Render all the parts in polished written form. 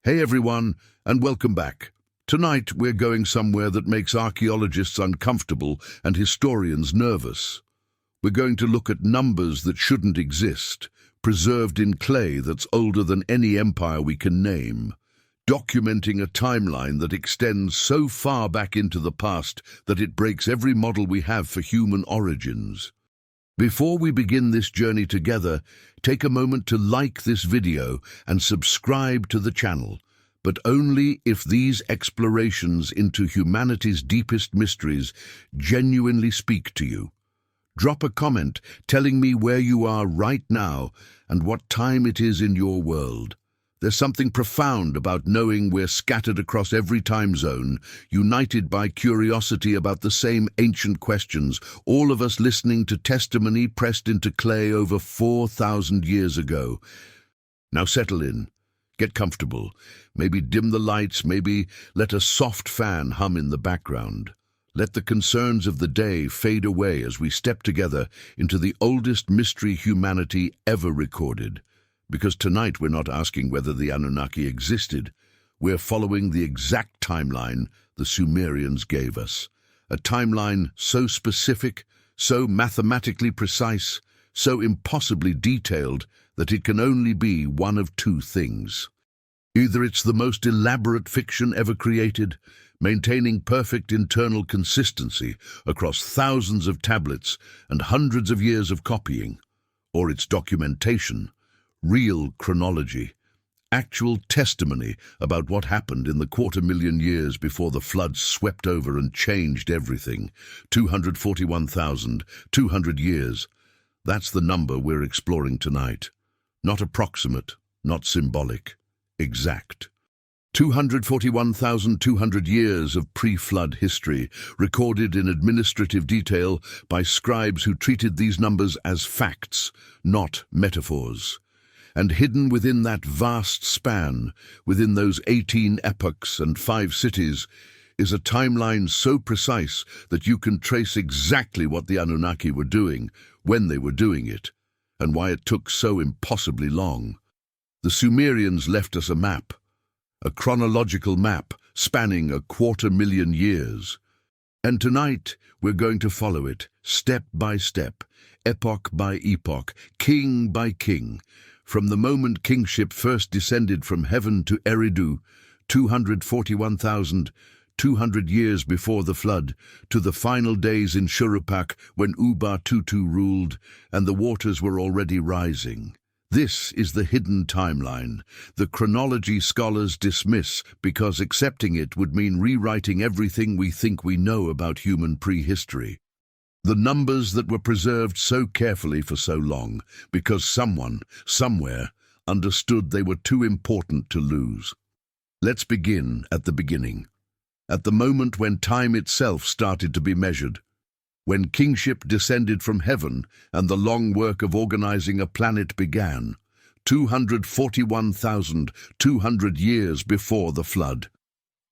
Hey everyone, and welcome back. Tonight we're going somewhere that makes archaeologists uncomfortable and historians nervous. We're going to look at numbers that shouldn't exist, preserved in clay that's older than any empire we can name, documenting a timeline that extends so far back into the past that it breaks every model we have for human origins. Before we begin this journey together, take a moment to like this video and subscribe to the channel, but only if these explorations into humanity's deepest mysteries genuinely speak to you. Drop a comment telling me where you are right now and what time it is in your world. There's something profound about knowing we're scattered across every time zone, united by curiosity about the same ancient questions, all of us listening to testimony pressed into clay over 4,000 years ago. Now settle in, get comfortable, maybe dim the lights, maybe let a soft fan hum in the background. Let the concerns of the day fade away as we step together into the oldest mystery humanity ever recorded. Because tonight we're not asking whether the Anunnaki existed, we're following the exact timeline the Sumerians gave us. A timeline so specific, so mathematically precise, so impossibly detailed that it can only be one of two things. Either it's the most elaborate fiction ever created, maintaining perfect internal consistency across thousands of tablets and hundreds of years of copying, or it's documentation, real chronology, actual testimony about what happened in the 250,000 years before the floods swept over and changed everything. 241,200 years. That's the number we're exploring tonight. Not approximate, not symbolic, exact. 241,200 years of pre-flood history, recorded in administrative detail by scribes who treated these numbers as facts, not metaphors. And hidden within that vast span, within those 18 epochs and 5 cities, is a timeline so precise that you can trace exactly what the Anunnaki were doing, when they were doing it, and why it took so impossibly long. The Sumerians left us a map, a chronological map spanning 250,000 years. And tonight we're going to follow it, step by step, epoch by epoch, king by king, from the moment kingship first descended from heaven to Eridu, 241,200 years before the flood, to the final days in Shurupak when Uba-Tutu ruled and the waters were already rising. This is the hidden timeline, the chronology scholars dismiss because accepting it would mean rewriting everything we think we know about human prehistory. The numbers that were preserved so carefully for so long, because someone, somewhere, understood they were too important to lose. Let's begin at the beginning, at the moment when time itself started to be measured, when kingship descended from heaven and the long work of organizing a planet began, 241,200 years before the flood.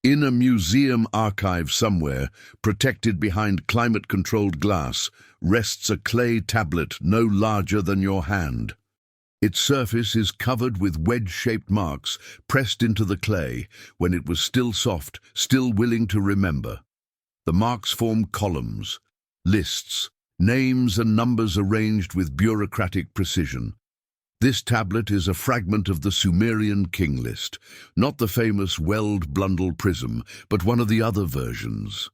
In a museum archive somewhere, protected behind climate-controlled glass, rests a clay tablet no larger than your hand. Its surface is covered with wedge-shaped marks pressed into the clay when it was still soft, still willing to remember. The marks form columns, lists, names and numbers arranged with bureaucratic precision. This tablet is a fragment of the Sumerian King List, not the famous Weld-Blundell prism, but one of the other versions.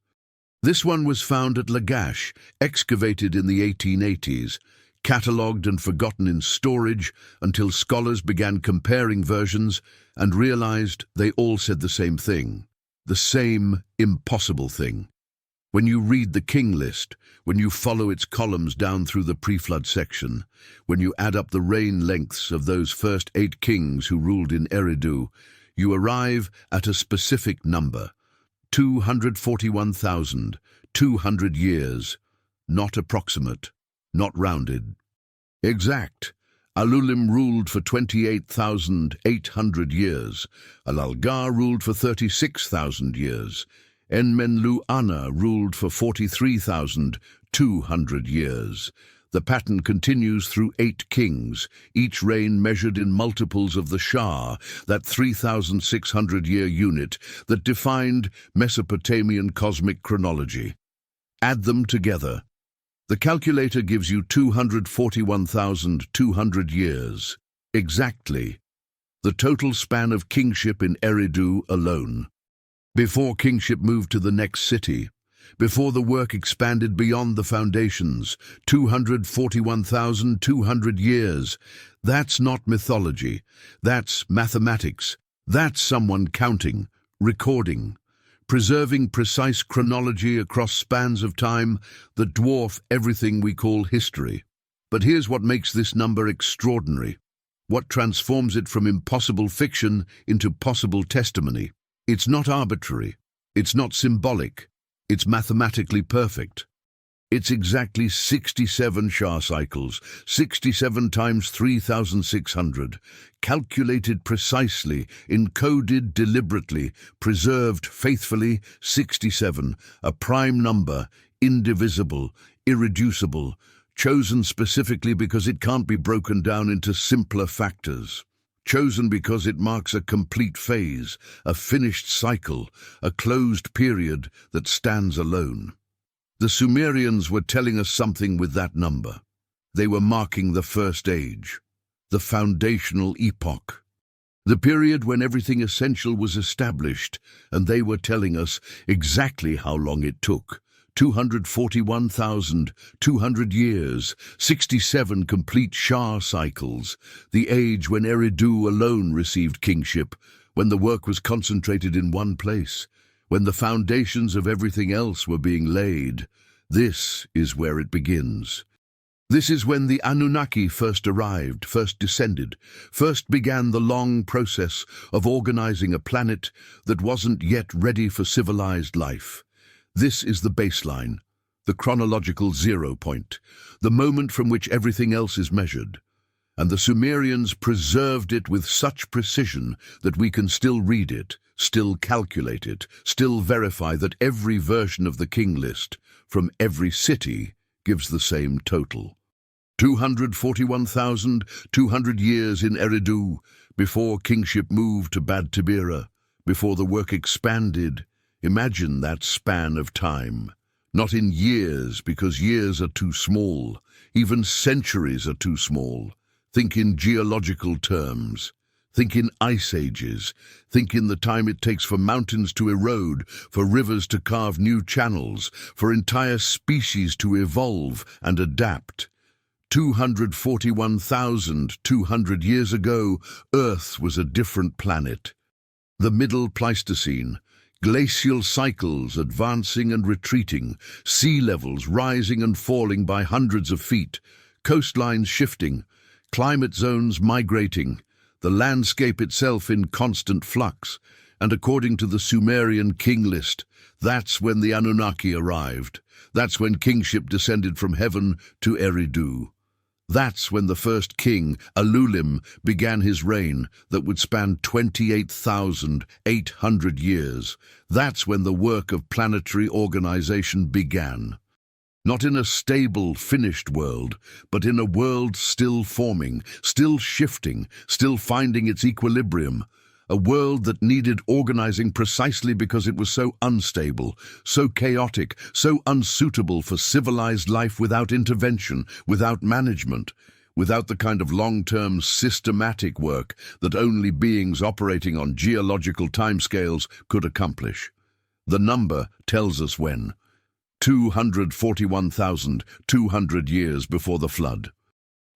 This one was found at Lagash, excavated in the 1880s, catalogued and forgotten in storage until scholars began comparing versions and realized they all said the same thing, the same impossible thing. When you read the King List, when you follow its columns down through the pre-flood section, when you add up the reign lengths of those first 8 kings who ruled in Eridu, you arrive at a specific number, 241,200 years, not approximate, not rounded. Exact. Alulim ruled for 28,800 years, Alalgar ruled for 36,000 years, Enmenlu Anna ruled for 43,200 years. The pattern continues through 8 kings, each reign measured in multiples of the Shah, that 3,600-year unit that defined Mesopotamian cosmic chronology. Add them together. The calculator gives you 241,200 years. Exactly. The total span of kingship in Eridu alone. Before kingship moved to the next city, before the work expanded beyond the foundations, 241,200 years. That's not mythology. That's mathematics. That's someone counting, recording, preserving precise chronology across spans of time that dwarf everything we call history. But here's what makes this number extraordinary. What transforms it from impossible fiction into possible testimony. It's not arbitrary. It's not symbolic. It's mathematically perfect. It's exactly 67 Shah cycles, 67 times 3,600, calculated precisely, encoded deliberately, preserved faithfully, 67, a prime number, indivisible, irreducible, chosen specifically because it can't be broken down into simpler factors. Chosen because it marks a complete phase, a finished cycle, a closed period that stands alone. The Sumerians were telling us something with that number. They were marking the first age, the foundational epoch, the period when everything essential was established, and they were telling us exactly how long it took. 241,200 years, 67 complete Shah cycles, the age when Eridu alone received kingship, when the work was concentrated in one place, when the foundations of everything else were being laid. This is where it begins. This is when the Anunnaki first arrived, first descended, first began the long process of organizing a planet that wasn't yet ready for civilized life. This is the baseline, the chronological 0 point, the moment from which everything else is measured. And the Sumerians preserved it with such precision that we can still read it, still calculate it, still verify that every version of the King List, from every city, gives the same total. 241,200 years in Eridu, before kingship moved to Bad Tibira, before the work expanded. Imagine that span of time. Not in years, because years are too small. Even centuries are too small. Think in geological terms. Think in ice ages. Think in the time it takes for mountains to erode, for rivers to carve new channels, for entire species to evolve and adapt. 241,200 years ago, Earth was a different planet. The Middle Pleistocene. Glacial cycles advancing and retreating, sea levels rising and falling by hundreds of feet, coastlines shifting, climate zones migrating, the landscape itself in constant flux, and according to the Sumerian King List, that's when the Anunnaki arrived. That's when kingship descended from heaven to Eridu. That's when the first king, Alulim, began his reign that would span 28,800 years. That's when the work of planetary organization began. Not in a stable, finished world, but in a world still forming, still shifting, still finding its equilibrium. A world that needed organizing precisely because it was so unstable, so chaotic, so unsuitable for civilized life without intervention, without management, without the kind of long-term systematic work that only beings operating on geological timescales could accomplish. The number tells us when. 241,200 years before the flood.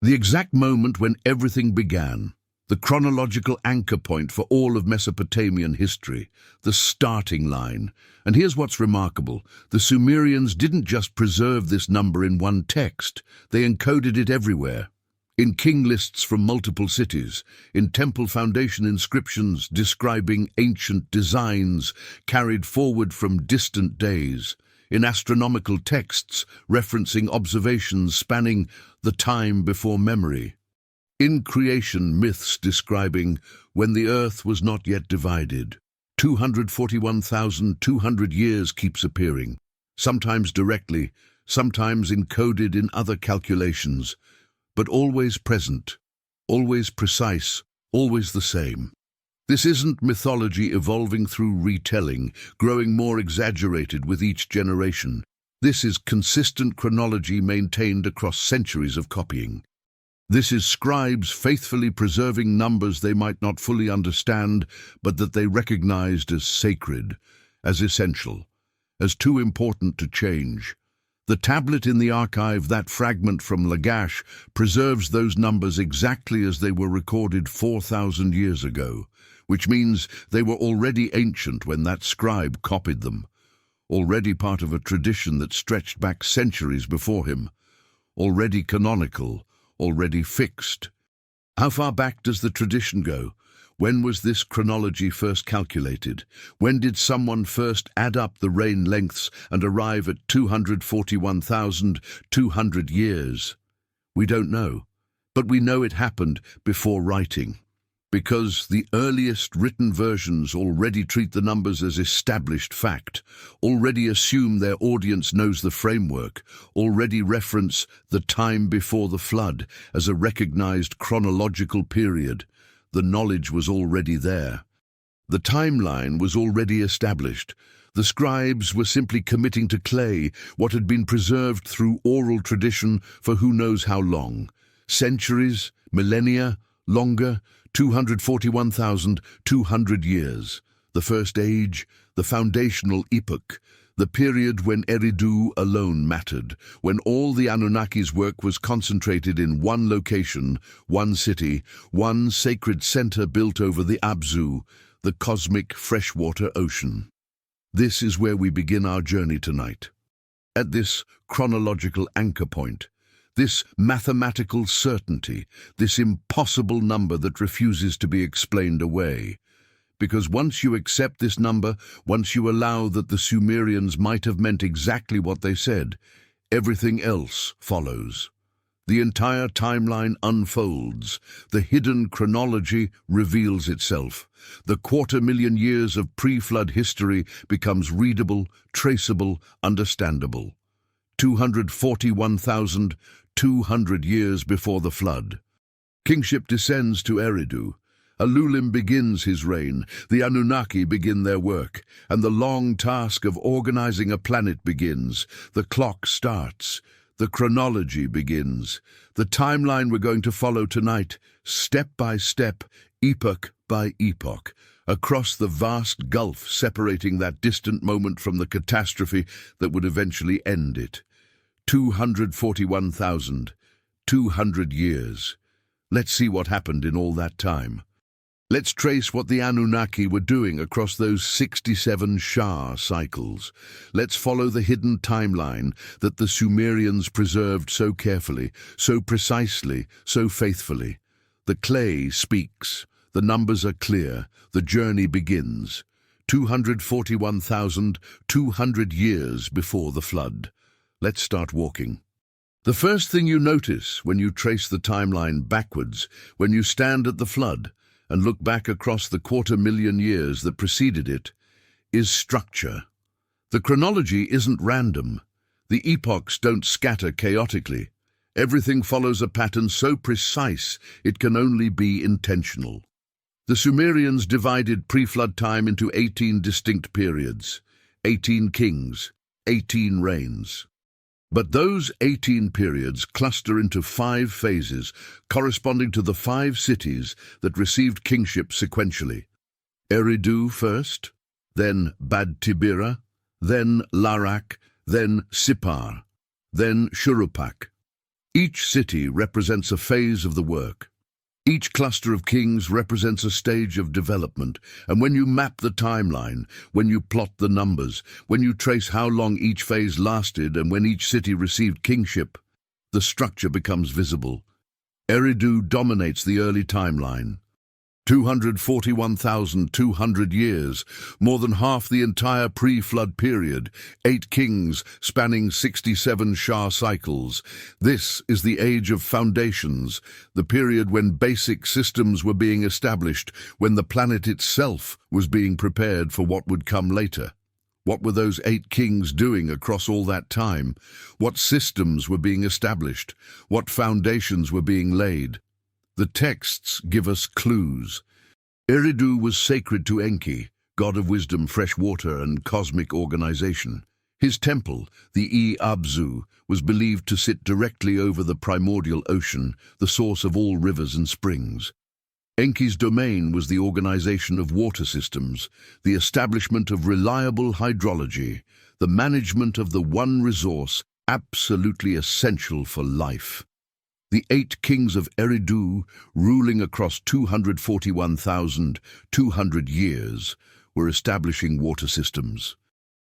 The exact moment when everything began. The chronological anchor point for all of Mesopotamian history, the starting line. And here's what's remarkable. The Sumerians didn't just preserve this number in one text, they encoded it everywhere. In king lists from multiple cities, in temple foundation inscriptions describing ancient designs carried forward from distant days, in astronomical texts referencing observations spanning the time before memory. In creation myths describing when the earth was not yet divided. 241,200 years keeps appearing, sometimes directly, sometimes encoded in other calculations, but always present, always precise, always the same. This isn't mythology evolving through retelling, growing more exaggerated with each generation. This is consistent chronology maintained across centuries of copying. This is scribes faithfully preserving numbers they might not fully understand, but that they recognized as sacred, as essential, as too important to change. The tablet in the archive, that fragment from Lagash, preserves those numbers exactly as they were recorded 4,000 years ago, which means they were already ancient when that scribe copied them, already part of a tradition that stretched back centuries before him, already canonical, already fixed. How far back does the tradition go? When was this chronology first calculated? When did someone first add up the reign lengths and arrive at 241,200 years? We don't know, but we know it happened before writing, because the earliest written versions already treat the numbers as established fact, already assume their audience knows the framework, already reference the time before the flood as a recognized chronological period. The knowledge was already there. The timeline was already established. The scribes were simply committing to clay what had been preserved through oral tradition for who knows how long. Centuries, millennia, longer, 241,200 years. The first age, the foundational epoch, the period when Eridu alone mattered, when all the Anunnaki's work was concentrated in one location, one city, one sacred center built over the Abzu, the cosmic freshwater ocean. This is where we begin our journey tonight. At this chronological anchor point, this mathematical certainty, this impossible number that refuses to be explained away. Because once you accept this number, once you allow that the Sumerians might have meant exactly what they said, everything else follows. The entire timeline unfolds. The hidden chronology reveals itself. The 250,000 years of pre-flood history becomes readable, traceable, understandable. 241,200 years before the flood. Kingship descends to Eridu. Alulim begins his reign, the Anunnaki begin their work, and the long task of organizing a planet begins. The clock starts. The chronology begins. The timeline we're going to follow tonight, step by step, epoch by epoch, across the vast gulf separating that distant moment from the catastrophe that would eventually end it. 241,200 years. Let's see what happened in all that time. Let's trace what the Anunnaki were doing across those 67 Shah cycles. Let's follow the hidden timeline that the Sumerians preserved so carefully, so precisely, so faithfully. The clay speaks. The numbers are clear. The journey begins. 241,200 years before the flood. Let's start walking. The first thing you notice when you trace the timeline backwards, when you stand at the flood, and look back across the 250,000 years that preceded it, is structure. The chronology isn't random. The epochs don't scatter chaotically. Everything follows a pattern so precise it can only be intentional. The Sumerians divided pre-flood time into 18 distinct periods, 18 kings, 18 reigns. But those 18 periods cluster into 5 phases, corresponding to the 5 cities that received kingship sequentially. Eridu first, then Bad Tibira, then Larak, then Sippar, then Shurupak. Each city represents a phase of the work. Each cluster of kings represents a stage of development, and when you map the timeline, when you plot the numbers, when you trace how long each phase lasted and when each city received kingship, the structure becomes visible. Eridu dominates the early timeline. 241,200 years, more than half the entire pre-flood period, 8 kings spanning 67 Shah cycles. This is the age of foundations, the period when basic systems were being established, when the planet itself was being prepared for what would come later. What were those 8 kings doing across all that time? What systems were being established? What foundations were being laid? The texts give us clues. Eridu was sacred to Enki, god of wisdom, fresh water, and cosmic organization. His temple, the Abzu, was believed to sit directly over the primordial ocean, the source of all rivers and springs. Enki's domain was the organization of water systems, the establishment of reliable hydrology, the management of the one resource absolutely essential for life. The 8 kings of Eridu, ruling across 241,200 years, were establishing water systems.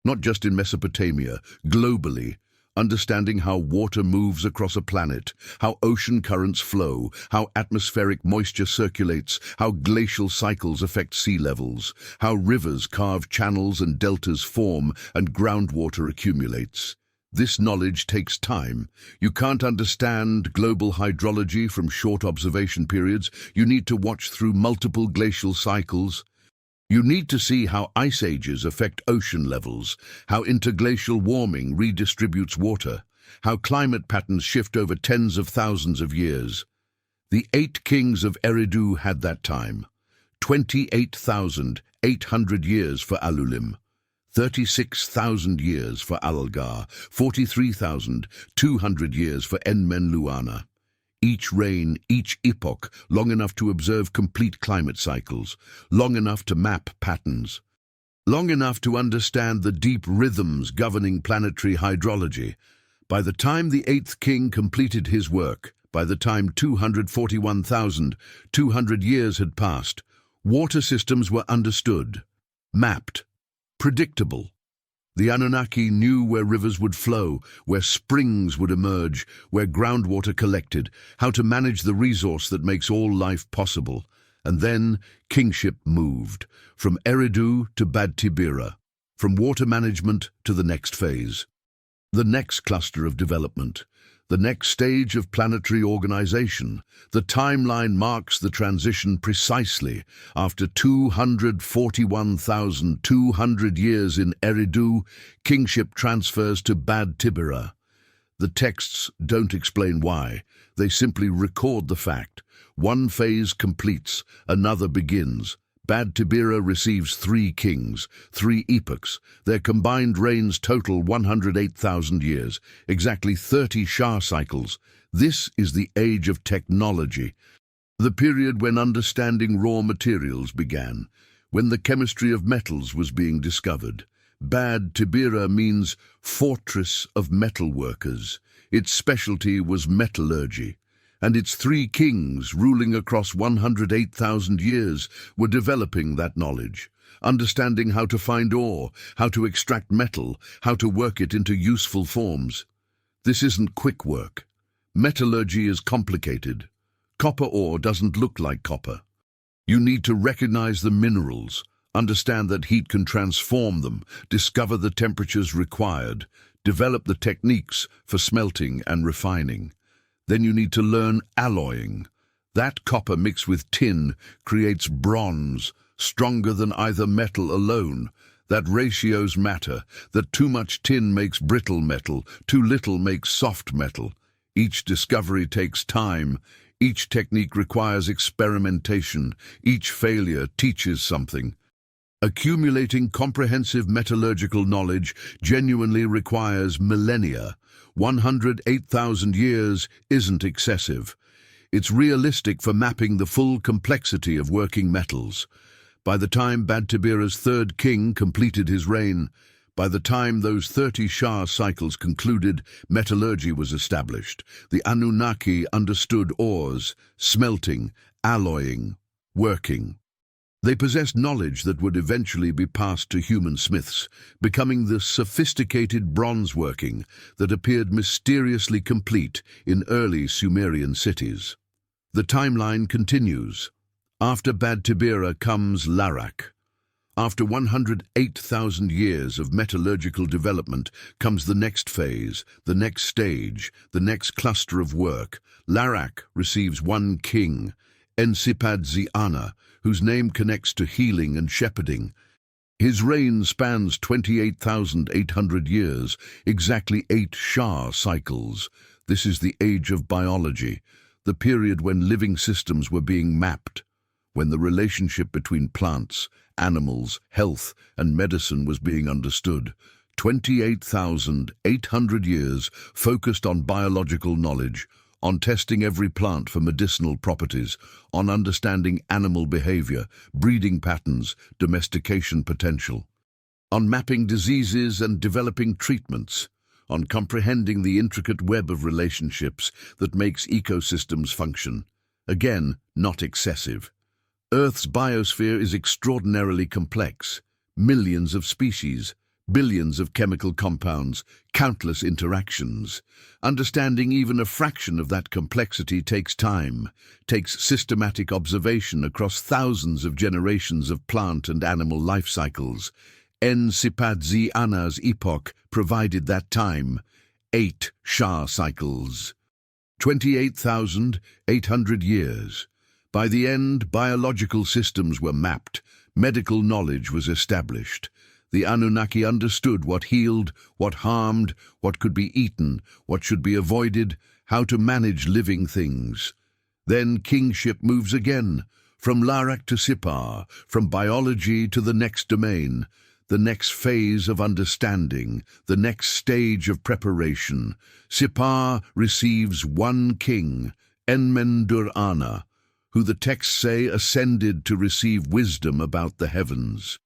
Not just in Mesopotamia, globally, understanding how water moves across a planet, how ocean currents flow, how atmospheric moisture circulates, how glacial cycles affect sea levels, how rivers carve channels and deltas form and groundwater accumulates. This knowledge takes time. You can't understand global hydrology from short observation periods. You need to watch through multiple glacial cycles. You need to see how ice ages affect ocean levels, how interglacial warming redistributes water, how climate patterns shift over tens of thousands of years. The 8 kings of Eridu had that time. 28,800 years for Alulim, 36,000 years for Algar, 43,200 years for Enmenluana. Each reign, each epoch, long enough to observe complete climate cycles, long enough to map patterns, long enough to understand the deep rhythms governing planetary hydrology. By the time the 8th king completed his work, by the time 241,200 years had passed, water systems were understood, mapped, predictable. The Anunnaki knew where rivers would flow, where springs would emerge, where groundwater collected, how to manage the resource that makes all life possible. And then kingship moved, from Eridu to Bad Tibira, from water management to the next phase. The next cluster of development, the next stage of planetary organization. The timeline marks the transition precisely. After 241,200 years in Eridu, kingship transfers to Bad Tibira. The texts don't explain why. They simply record the fact. One phase completes, another begins. Bad Tibira receives 3 kings, 3 epochs. Their combined reigns total 108,000 years, exactly 30 Shah cycles. This is the age of technology, the period when understanding raw materials began, when the chemistry of metals was being discovered. Bad Tibira means fortress of metal workers. Its specialty was metallurgy. And its 3 kings, ruling across 108,000 years, were developing that knowledge, understanding how to find ore, how to extract metal, how to work it into useful forms. This isn't quick work. Metallurgy is complicated. Copper ore doesn't look like copper. You need to recognize the minerals, understand that heat can transform them, discover the temperatures required, develop the techniques for smelting and refining. Then you need to learn alloying. That copper mixed with tin creates bronze, stronger than either metal alone. That ratios matter, that too much tin makes brittle metal, too little makes soft metal. Each discovery takes time. Each technique requires experimentation. Each failure teaches something. Accumulating comprehensive metallurgical knowledge genuinely requires millennia. 108,000 years isn't excessive. It's realistic for mapping the full complexity of working metals. By the time Bad Tibira's 3rd king completed his reign, by the time those 30 Shah cycles concluded, metallurgy was established. The Anunnaki understood ores, smelting, alloying, working. They possessed knowledge that would eventually be passed to human smiths, becoming the sophisticated bronze working that appeared mysteriously complete in early Sumerian cities. The timeline continues. After Bad Tibira comes Larak. After 108,000 years of metallurgical development comes the next phase, the next stage, the next cluster of work. Larak receives 1 king, Ensipadzi-Ana, whose name connects to healing and shepherding. His reign spans 28,800 years, exactly 8 Shah cycles. This is the age of biology, the period when living systems were being mapped, when the relationship between plants, animals, health, and medicine was being understood. 28,800 years focused on biological knowledge, on testing every plant for medicinal properties, on understanding animal behavior, breeding patterns, domestication potential, on mapping diseases and developing treatments, on comprehending the intricate web of relationships that makes ecosystems function. Again, not excessive. Earth's biosphere is extraordinarily complex. Millions of species, billions of chemical compounds, countless interactions. Understanding even a fraction of that complexity takes time, takes systematic observation across thousands of generations of plant and animal life cycles. Sipadzi Ana's epoch provided that time, 8 Shah cycles. 28,800 years. By the end, biological systems were mapped, medical knowledge was established. The Anunnaki understood what healed, what harmed, what could be eaten, what should be avoided, how to manage living things. Then kingship moves again, from Larak to Sipar, from biology to the next domain, the next phase of understanding, the next stage of preparation. Sipar receives one king, Enmendur-Ana, who the texts say ascended to receive wisdom about the heavens.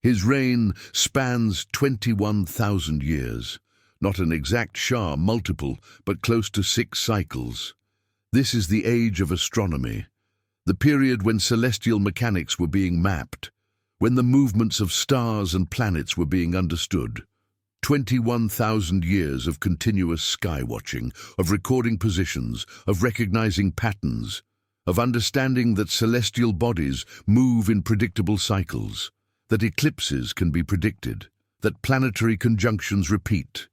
His reign spans 21,000 years, not an exact Shah multiple, but close to 6 cycles. This is the age of astronomy, the period when celestial mechanics were being mapped, when the movements of stars and planets were being understood. 21,000 years of continuous sky-watching, of recording positions, of recognizing patterns, of understanding that celestial bodies move in predictable cycles, that eclipses can be predicted, that planetary conjunctions repeat,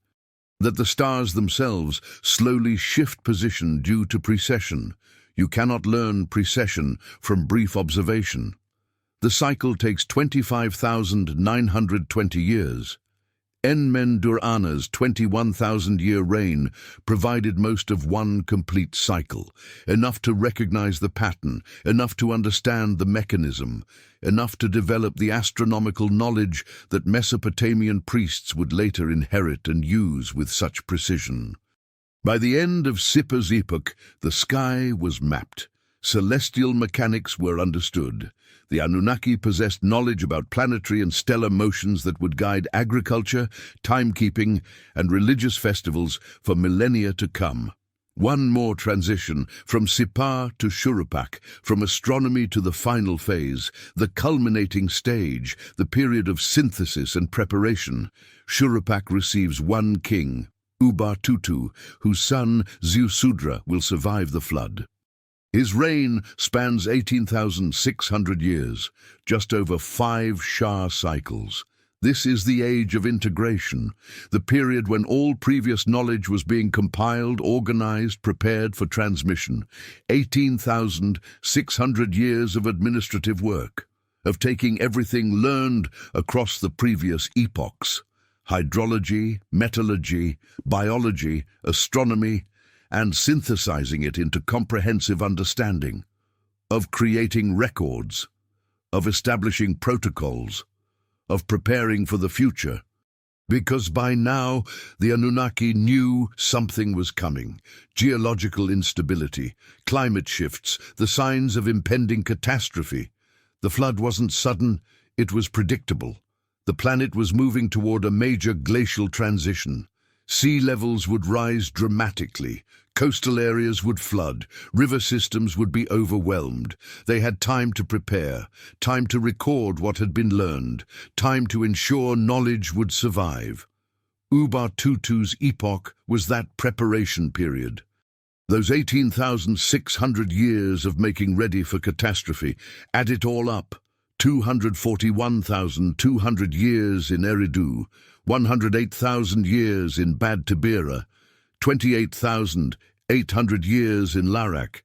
that the stars themselves slowly shift position due to precession. You cannot learn precession from brief observation. The cycle takes 25,920 years. Enmendur-Ana's 21,000-year reign provided most of one complete cycle, enough to recognize the pattern, enough to understand the mechanism, enough to develop the astronomical knowledge that Mesopotamian priests would later inherit and use with such precision. By the end of Sipar's epoch, the sky was mapped. Celestial mechanics were understood. The Anunnaki possessed knowledge about planetary and stellar motions that would guide agriculture, timekeeping, and religious festivals for millennia to come. One more transition, from Sipar to Shurupak, from astronomy to the final phase, the culminating stage, the period of synthesis and preparation. Shurupak receives one king, Ubar-Tutu, whose son, Ziusudra, will survive the flood. His reign spans 18,600 years, just over 5 Shah cycles. This is the age of integration, the period when all previous knowledge was being compiled, organized, prepared for transmission. 18,600 years of administrative work, of taking everything learned across the previous epochs: hydrology, metallurgy, biology, astronomy, and synthesizing it into comprehensive understanding, of creating records, of establishing protocols, of preparing for the future. Because by now, the Anunnaki knew something was coming: geological instability, climate shifts, the signs of impending catastrophe. The flood wasn't sudden, it was predictable. The planet was moving toward a major glacial transition. Sea levels would rise dramatically, coastal areas would flood, river systems would be overwhelmed. They had time to prepare, time to record what had been learned, time to ensure knowledge would survive. Ubar-Tutu's epoch was that preparation period. Those 18,600 years of making ready for catastrophe, add it all up: 241,200 years in Eridu, 108,000 years in Bad Tabira, 28,800 years in Larak,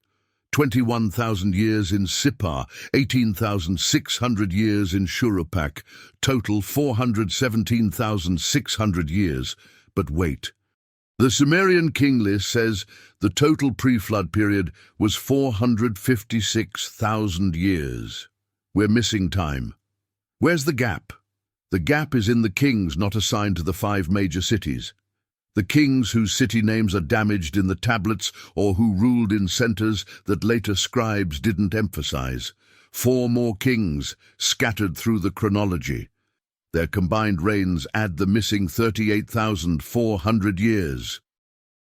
21,000 years in Sippar, 18,600 years in Shurupak, total 417,600 years. But wait. The Sumerian King List says the total pre-flood period was 456,000 years. We're missing time. Where's the gap? The gap is in the kings not assigned to the 5 major cities. The kings whose city names are damaged in the tablets or who ruled in centers that later scribes didn't emphasize. 4 more kings scattered through the chronology. Their combined reigns add the missing 38,400 years.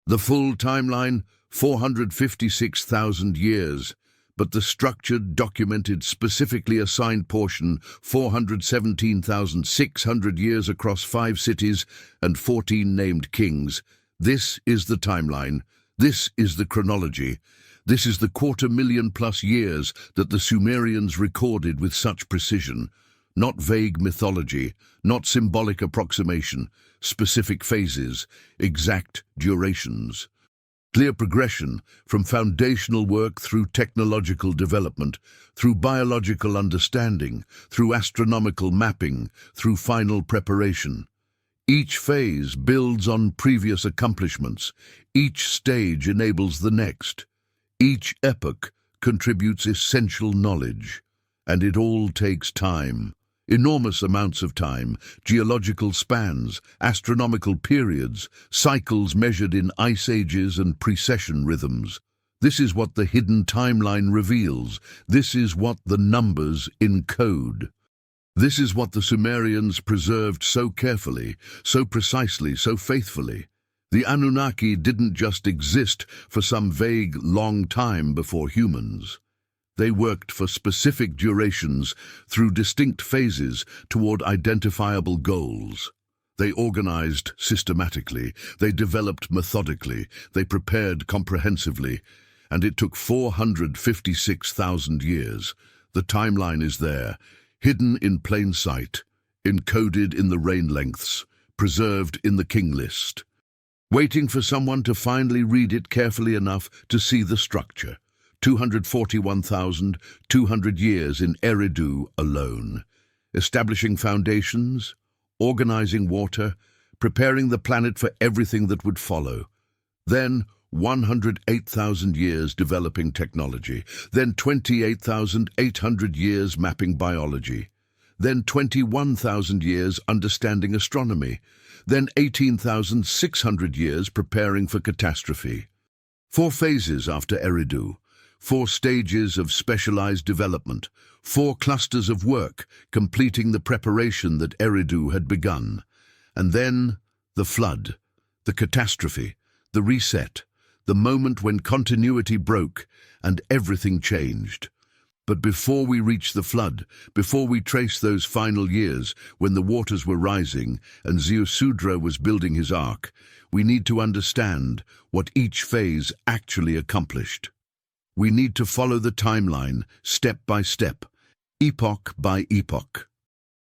The full timeline, 456,000 years, but the structured, documented, specifically assigned portion, 417,600 years across 5 cities and 14 named kings. This is the timeline. This is the chronology. This is the 250,000+ years that the Sumerians recorded with such precision. Not vague mythology, not symbolic approximation, specific phases, exact durations. Clear progression from foundational work through technological development, through biological understanding, through astronomical mapping, through final preparation. Each phase builds on previous accomplishments. Each stage enables the next. Each epoch contributes essential knowledge. And it all takes time. Enormous amounts of time, geological spans, astronomical periods, cycles measured in ice ages and precession rhythms. This is what the hidden timeline reveals. This is what the numbers encode. This is what the Sumerians preserved so carefully, so precisely, so faithfully. The Anunnaki didn't just exist for some vague long time before humans. They worked for specific durations through distinct phases toward identifiable goals. They organized systematically, they developed methodically, they prepared comprehensively, and it took 456,000 years. The timeline is there, hidden in plain sight, encoded in the reign lengths, preserved in the King List, waiting for someone to finally read it carefully enough to see the structure. 241,200 years in Eridu alone, establishing foundations, organizing water, preparing the planet for everything that would follow. Then 108,000 years developing technology, then 28,800 years mapping biology, then 21,000 years understanding astronomy, then 18,600 years preparing for catastrophe. 4 phases after Eridu. 4 stages of specialized development, 4 clusters of work completing the preparation that Eridu had begun. And then the flood, the catastrophe, the reset, the moment when continuity broke and everything changed. But before we reach the flood, before we trace those final years when the waters were rising and Ziusudra was building his ark, we need to understand what each phase actually accomplished. We need to follow the timeline, step by step, epoch by epoch.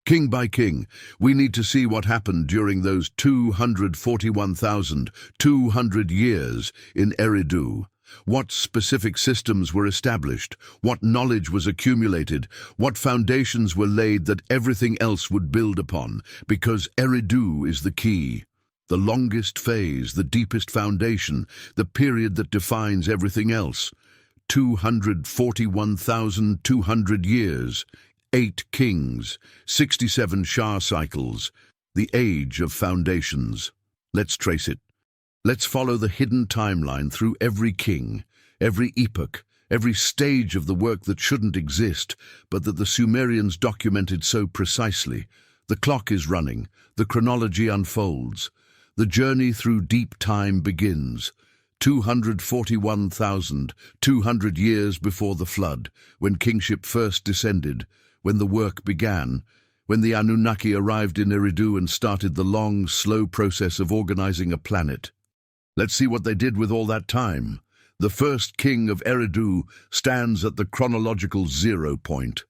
King by king, we need to see what happened during those 241,200 years in Eridu. What specific systems were established, what knowledge was accumulated, what foundations were laid that everything else would build upon, because Eridu is the key. The longest phase, the deepest foundation, the period that defines everything else. 241,200 years, 8 kings, 67 Shah cycles, the age of foundations. Let's trace it. Let's follow the hidden timeline through every king, every epoch, every stage of the work that shouldn't exist, but that the Sumerians documented so precisely. The clock is running, the chronology unfolds. The journey through deep time begins. 241,200 years before the flood, when kingship first descended, when the work began, when the Anunnaki arrived in Eridu and started the long, slow process of organizing a planet. Let's see what they did with all that time. The first king of Eridu stands at the chronological 0 point.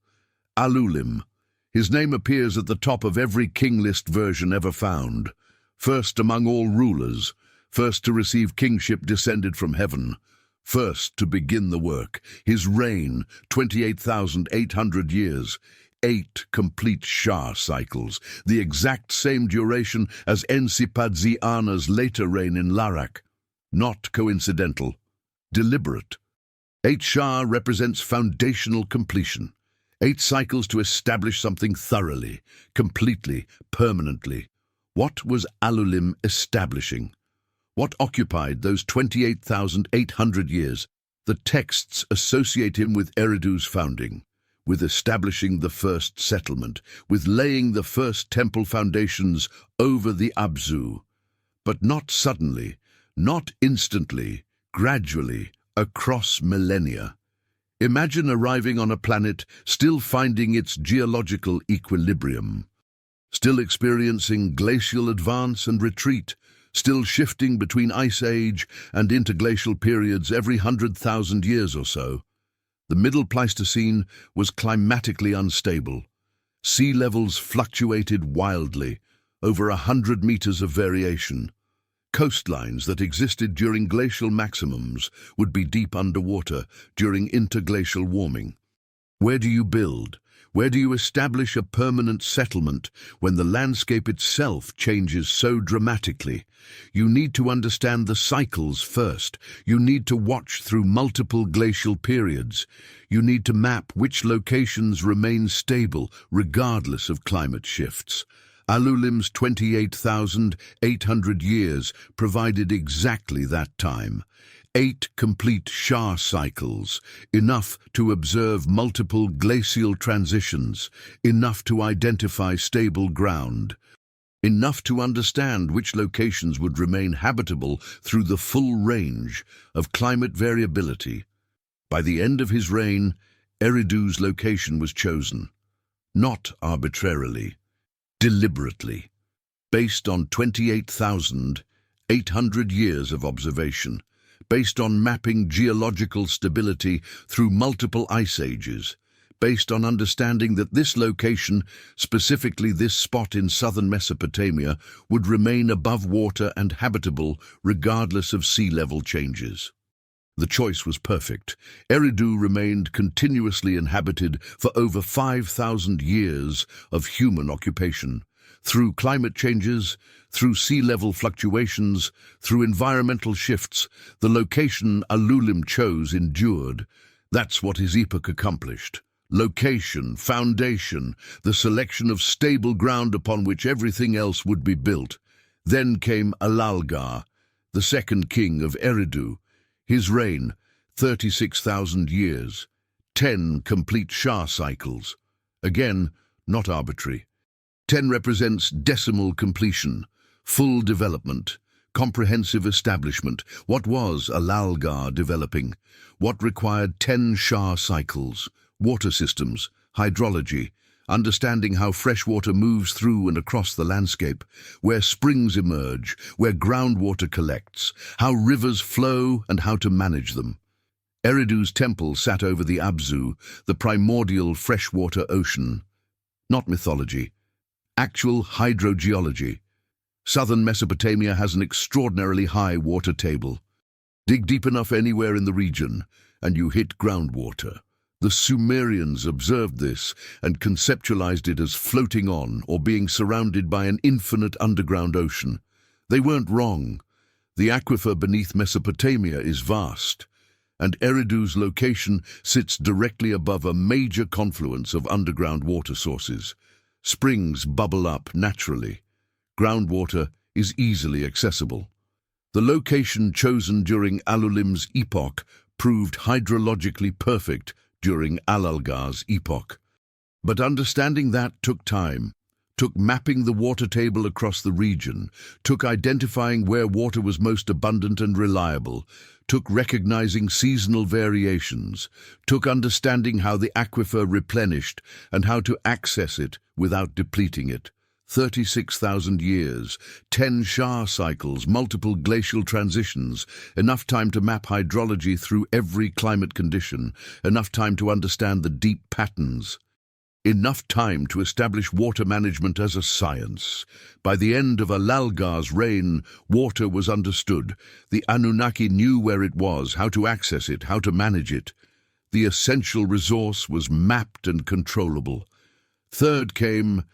Alulim. His name appears at the top of every King List version ever found. First among all rulers, first to receive kingship descended from heaven, First, to begin the work, his reign, 28,800 years, 8 complete Shah cycles, the exact same duration as Ensipadziana's later reign in Larak. Not coincidental, deliberate. 8 Shah represents foundational completion. 8 cycles to establish something thoroughly, completely, permanently. What was Alulim establishing? What occupied those 28,800 years? The texts associate him with Eridu's founding, with establishing the first settlement, with laying the first temple foundations over the Abzu. But not suddenly, not instantly, gradually, across millennia. Imagine arriving on a planet still finding its geological equilibrium, still experiencing glacial advance and retreat, still shifting between ice age and interglacial periods every 100,000 years or so. The Middle Pleistocene was climatically unstable. Sea levels fluctuated wildly, over 100 meters of variation. Coastlines that existed during glacial maximums would be deep underwater during interglacial warming. Where do you build? Where do you establish a permanent settlement when the landscape itself changes so dramatically? You need to understand the cycles first. You need to watch through multiple glacial periods. You need to map which locations remain stable regardless of climate shifts. Alulim's 28,800 years provided exactly that time. 8 complete Shah cycles, enough to observe multiple glacial transitions, enough to identify stable ground, enough to understand which locations would remain habitable through the full range of climate variability. By the end of his reign, Eridu's location was chosen, not arbitrarily, deliberately, based on 28,800 years of observation, based on mapping geological stability through multiple ice ages, based on understanding that this location, specifically this spot in southern Mesopotamia, would remain above water and habitable regardless of sea level changes. The choice was perfect. Eridu remained continuously inhabited for over 5,000 years of human occupation. Through climate changes, through sea level fluctuations, through environmental shifts, the location Alulim chose endured. That's what his epoch accomplished. Location, foundation, the selection of stable ground upon which everything else would be built. Then came Alalgar, the second king of Eridu. His reign, 36,000 years, 10 complete Shah cycles. Again, not arbitrary. 10 represents decimal completion, full development, comprehensive establishment. What was Alalgar developing? What required 10 Shah cycles? Water systems, hydrology, understanding how fresh water moves through and across the landscape, where springs emerge, where groundwater collects, how rivers flow and how to manage them. Eridu's temple sat over the Abzu, the primordial freshwater ocean. Not mythology, actual hydrogeology. Southern Mesopotamia has an extraordinarily high water table. Dig deep enough anywhere in the region, and you hit groundwater. The Sumerians observed this and conceptualized it as floating on or being surrounded by an infinite underground ocean. They weren't wrong. The aquifer beneath Mesopotamia is vast, and Eridu's location sits directly above a major confluence of underground water sources. Springs bubble up naturally. Groundwater is easily accessible. The location chosen during Alulim's epoch proved hydrologically perfect during Alalgar's epoch. But understanding that took time, took mapping the water table across the region, took identifying where water was most abundant and reliable, took recognizing seasonal variations, took understanding how the aquifer replenished and how to access it without depleting it. 36,000 years, 10 Shah cycles, multiple glacial transitions, enough time to map hydrology through every climate condition, enough time to understand the deep patterns. Enough time to establish water management as a science. By the end of Alalgar's reign, water was understood. The Anunnaki knew where it was, how to access it, how to manage it. The essential resource was mapped and controllable. Third came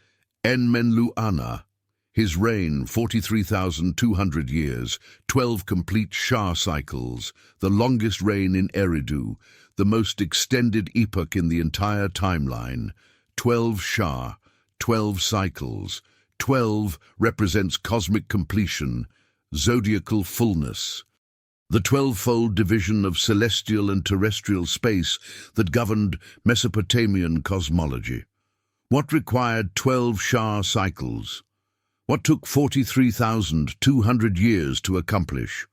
Enmenluana. His reign, 43,200 years, 12 complete Shah cycles, the longest reign in Eridu, the most extended epoch in the entire timeline. 12 Shah, 12 cycles. 12 represents cosmic completion, zodiacal fullness. The 12-fold division of celestial and terrestrial space that governed Mesopotamian cosmology. What required 12 Shah cycles? What took 43,200 years to accomplish?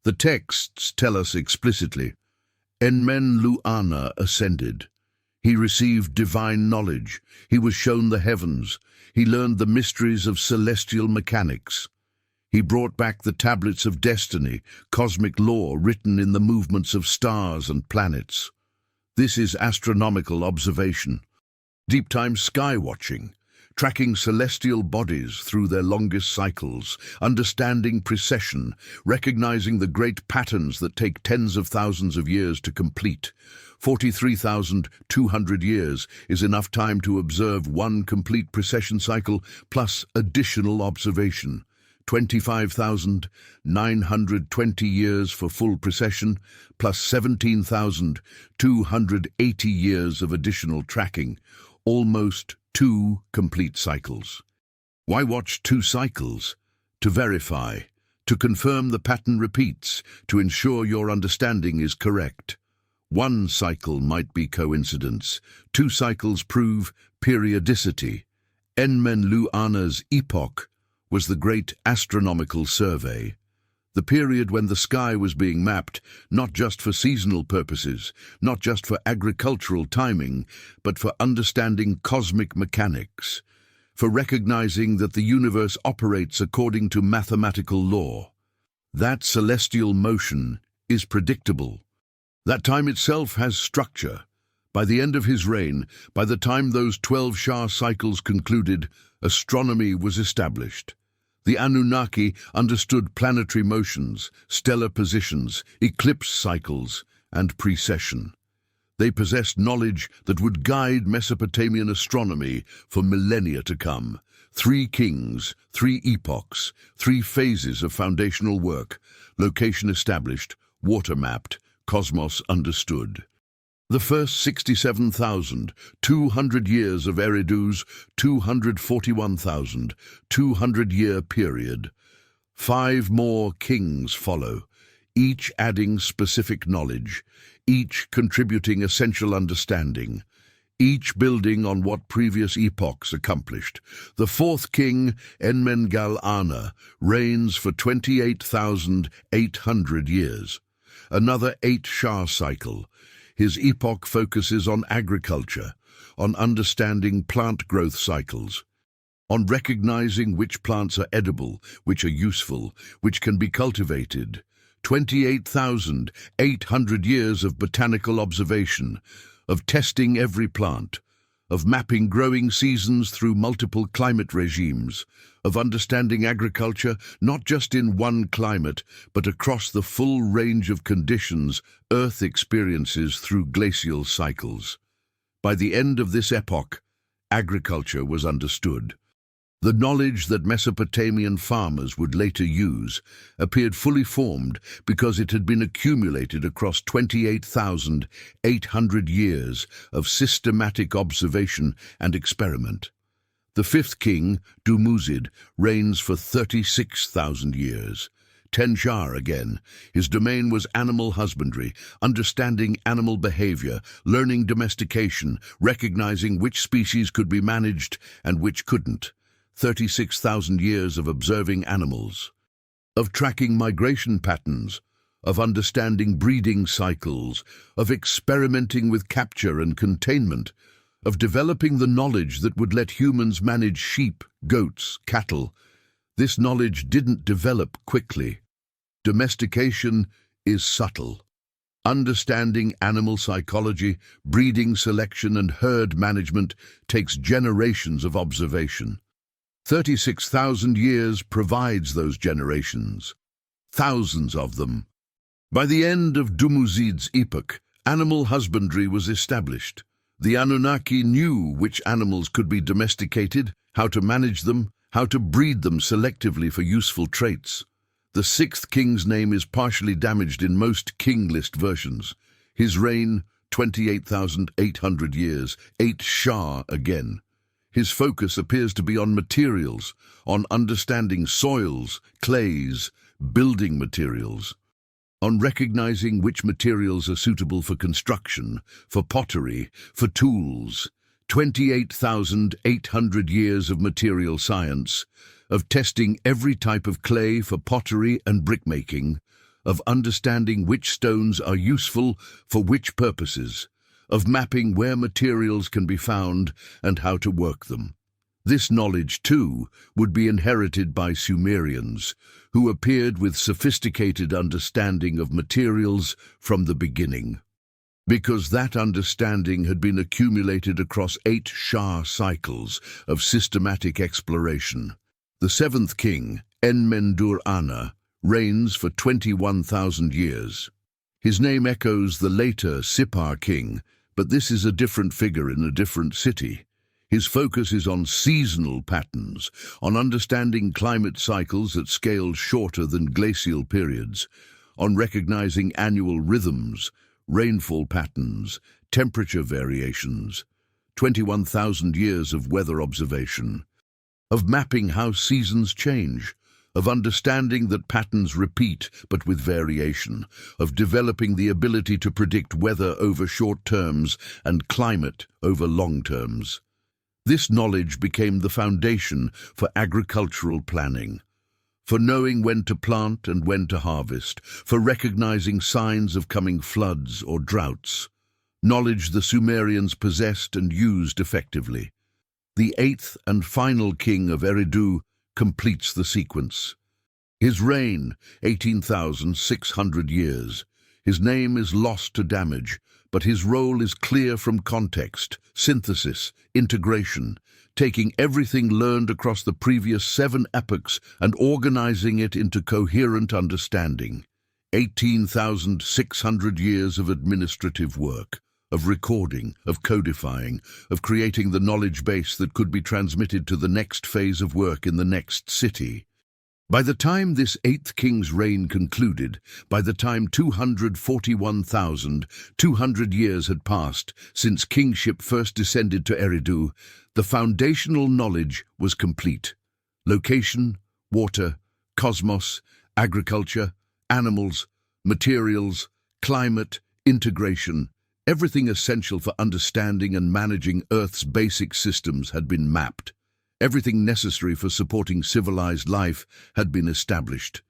The texts tell us explicitly. Enmenluana ascended. He received divine knowledge. He was shown the heavens. He learned the mysteries of celestial mechanics. He brought back the tablets of destiny, cosmic law written in the movements of stars and planets. This is astronomical observation. Deep-time sky-watching, tracking celestial bodies through their longest cycles, understanding precession, recognizing the great patterns that take tens of thousands of years to complete. 43,200 years is enough time to observe one complete precession cycle plus additional observation. 25,920 years for full precession plus 17,280 years of additional tracking. Almost 2 complete cycles. Why watch 2 cycles? To verify, to confirm the pattern repeats, to ensure your understanding is correct. 1 cycle might be coincidence. 2 cycles prove periodicity. Enmenluana's epoch was the great astronomical survey. The period when the sky was being mapped, not just for seasonal purposes, not just for agricultural timing, but for understanding cosmic mechanics, for recognizing that the universe operates according to mathematical law. That celestial motion is predictable. That time itself has structure. By the end of his reign, by the time those 12 Shah cycles concluded, astronomy was established. The Anunnaki understood planetary motions, stellar positions, eclipse cycles, and precession. They possessed knowledge that would guide Mesopotamian astronomy for millennia to come. 3 kings, 3 epochs, 3 phases of foundational work, location established, water mapped, cosmos understood. The first 67,200 years of Eridu's 241,200-year period. 5 more kings follow, each adding specific knowledge, each contributing essential understanding, each building on what previous epochs accomplished. The 4th king, Enmengal-Ana, reigns for 28,800 years. Another 8 Shah cycle. His epoch focuses on agriculture, on understanding plant growth cycles, on recognizing which plants are edible, which are useful, which can be cultivated. 28,800 years of botanical observation, of testing every plant, of mapping growing seasons through multiple climate regimes, of understanding agriculture not just in one climate, but across the full range of conditions Earth experiences through glacial cycles. By the end of this epoch, agriculture was understood. The knowledge that Mesopotamian farmers would later use appeared fully formed because it had been accumulated across 28,800 years of systematic observation and experiment. The 5th king, Dumuzid, reigns for 36,000 years. 10 Shah again. His domain was animal husbandry, understanding animal behavior, learning domestication, recognizing which species could be managed and which couldn't. 36,000 years of observing animals, of tracking migration patterns, of understanding breeding cycles, of experimenting with capture and containment, of developing the knowledge that would let humans manage sheep, goats, cattle. This knowledge didn't develop quickly. Domestication is subtle. Understanding animal psychology, breeding selection, and herd management takes generations of observation. 36,000 years provides those generations. Thousands of them. By the end of Dumuzid's epoch, animal husbandry was established. The Anunnaki knew which animals could be domesticated, how to manage them, how to breed them selectively for useful traits. The sixth king's name is partially damaged in most King List versions. His reign, 28,800 years, 8 Shah again. His focus appears to be on materials, on understanding soils, clays, building materials, on recognizing which materials are suitable for construction, for pottery, for tools. 28,800 years of material science, of testing every type of clay for pottery and brickmaking, of understanding which stones are useful for which purposes, of mapping where materials can be found and how to work them. This knowledge, too, would be inherited by Sumerians, who appeared with sophisticated understanding of materials from the beginning. Because that understanding had been accumulated across 8 Shah cycles of systematic exploration. The seventh king, Enmendur-Ana, reigns for 21,000 years. His name echoes the later Sipar king, but this is a different figure in a different city. His focus is on seasonal patterns, on understanding climate cycles at scales shorter than glacial periods, on recognizing annual rhythms, rainfall patterns, temperature variations, 21,000 years of weather observation, of mapping how seasons change, of understanding that patterns repeat but with variation, of developing the ability to predict weather over short terms and climate over long terms. This knowledge became the foundation for agricultural planning, for knowing when to plant and when to harvest, for recognizing signs of coming floods or droughts, knowledge the Sumerians possessed and used effectively. The eighth and final king of Eridu completes the sequence. His reign, 18,600 years. His name is lost to damage, but his role is clear from context, synthesis, integration, taking everything learned across the previous 7 epochs and organizing it into coherent understanding. 18,600 years of administrative work, of recording, of codifying, of creating the knowledge base that could be transmitted to the next phase of work in the next city. By the time this 8th king's reign concluded, by the time 241,200 years had passed since kingship first descended to Eridu, the foundational knowledge was complete. Location, water, cosmos, agriculture, animals, materials, climate, integration, everything essential for understanding and managing Earth's basic systems had been mapped. Everything necessary for supporting civilized life had been established.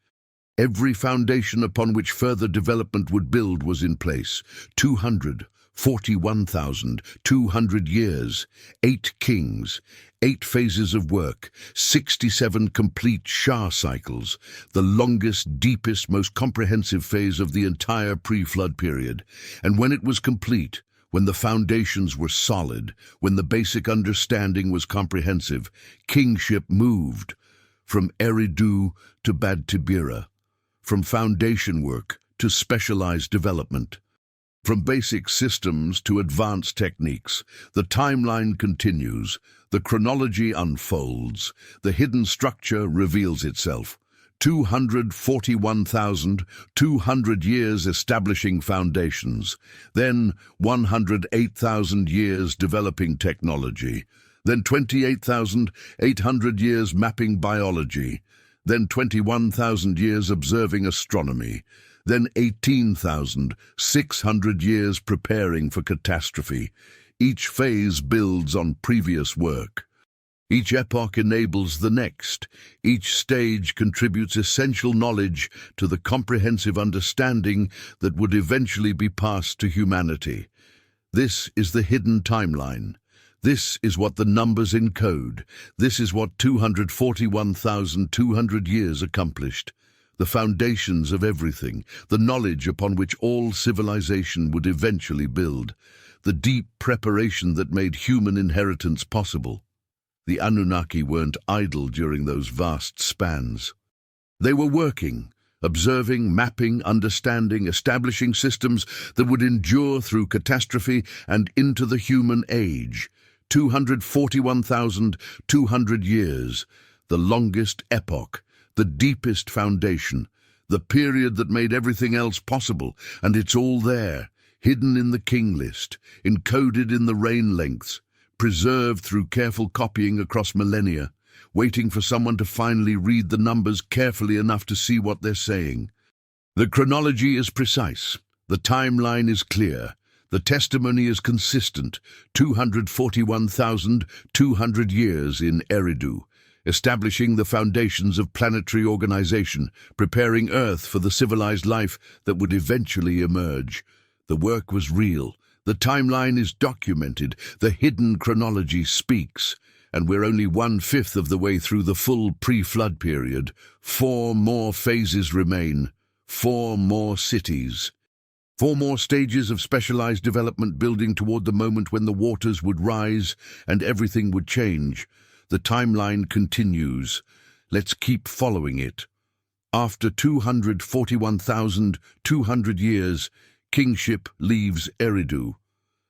Every foundation upon which further development would build was in place. 241,200 years, 8 kings, 8 phases of work, 67 complete Shah cycles, the longest, deepest, most comprehensive phase of the entire pre-flood period. And when it was complete, when the foundations were solid, when the basic understanding was comprehensive, kingship moved from Eridu to Bad Tibira, from foundation work to specialized development, from basic systems to advanced techniques. The timeline continues, the chronology unfolds, the hidden structure reveals itself. 241,200 years establishing foundations, then 108,000 years developing technology, then 28,800 years mapping biology, then 21,000 years observing astronomy, then 18,600 years preparing for catastrophe. Each phase builds on previous work. Each epoch enables the next. Each stage contributes essential knowledge to the comprehensive understanding that would eventually be passed to humanity. This is the hidden timeline. This is what the numbers encode. This is what 241,200 years accomplished. the foundations of everything, the knowledge upon which all civilization would eventually build, the deep preparation that made human inheritance possible. The Anunnaki weren't idle during those vast spans. They were working, observing, mapping, understanding, establishing systems that would endure through catastrophe and into the human age. 241,200 years, the longest epoch, the deepest foundation, the period that made everything else possible, and it's all there, hidden in the King List, encoded in the reign lengths, preserved through careful copying across millennia, waiting for someone to finally read the numbers carefully enough to see what they're saying. The chronology is precise, the timeline is clear, the testimony is consistent. 241,200 years in Eridu, establishing the foundations of planetary organization, preparing Earth for the civilized life that would eventually emerge. The work was real, the timeline is documented, the hidden chronology speaks, and we're only 1/5 of the way through the full pre-flood period. 4 more phases remain, 4 more cities. 4 more stages of specialized development building toward the moment when the waters would rise and everything would change. The timeline continues. Let's keep following it. After 241,200 years, kingship leaves Eridu.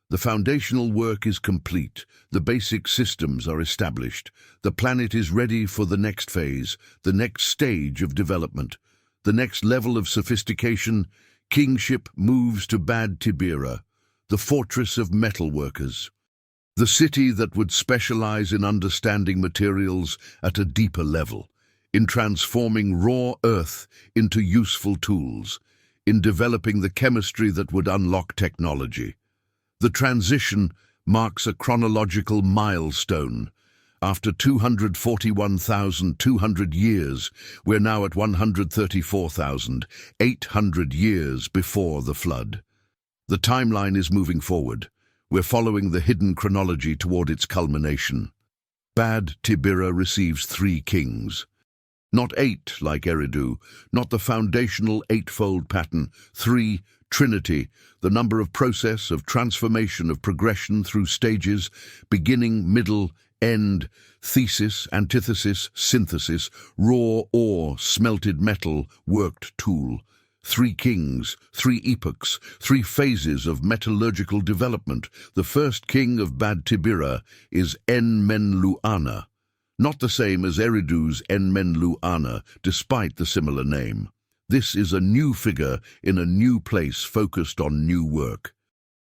The foundational work is complete. The basic systems are established. The planet is ready for the next phase, the next stage of development, the next level of sophistication. Kingship moves to Bad Tibira, the fortress of metalworkers, the city that would specialize in understanding materials at a deeper level, in transforming raw earth into useful tools, in developing the chemistry that would unlock technology. The transition marks a chronological milestone. After 241,200 years, we're now at 134,800 years before the flood. The timeline is moving forward. We're following the hidden chronology toward its culmination. Bad Tibira receives 3 kings. Not 8 like Eridu, not the foundational 8-fold pattern. 3, Trinity, the number of process, of transformation, of progression through stages, beginning, middle, end, thesis, antithesis, synthesis, raw ore, smelted metal, worked tool. 3 kings, 3 epochs, 3 phases of metallurgical development. The first king of Bad Tibira is Enmenluana, not the same as Eridu's Enmenluana, despite the similar name. This is a new figure in a new place focused on new work.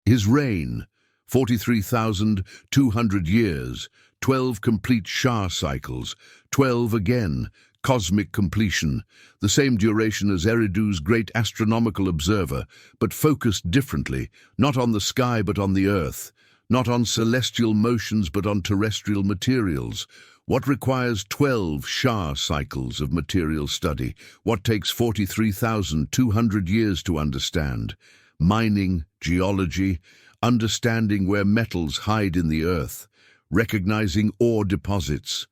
His reign, 43,200 years, 12 complete Shah cycles, 12 again, cosmic completion, the same duration as Eridu's great astronomical observer, but focused differently, not on the sky but on the earth, not on celestial motions but on terrestrial materials. What requires 12 Shah cycles of material study? What takes 43,200 years to understand? Mining, geology, understanding where metals hide in the earth, recognizing ore deposits,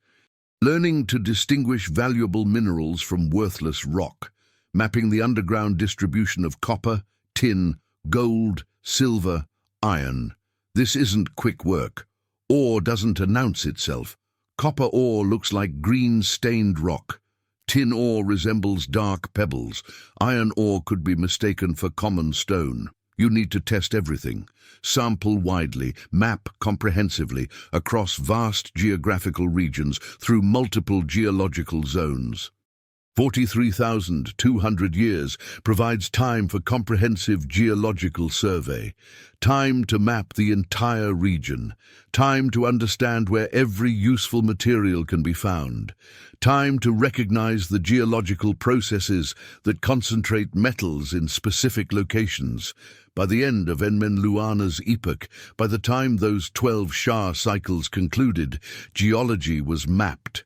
learning to distinguish valuable minerals from worthless rock, mapping the underground distribution of copper, tin, gold, silver, iron. This isn't quick work. Ore doesn't announce itself. Copper ore looks like green-stained rock. Tin ore resembles dark pebbles. Iron ore could be mistaken for common stone. You need to test everything, sample widely, map comprehensively across vast geographical regions through multiple geological zones. 43,200 years provides time for comprehensive geological survey, time to map the entire region, time to understand where every useful material can be found, time to recognize the geological processes that concentrate metals in specific locations. By the end of Enmenluana's epoch, by the time those 12 Shah cycles concluded, geology was mapped.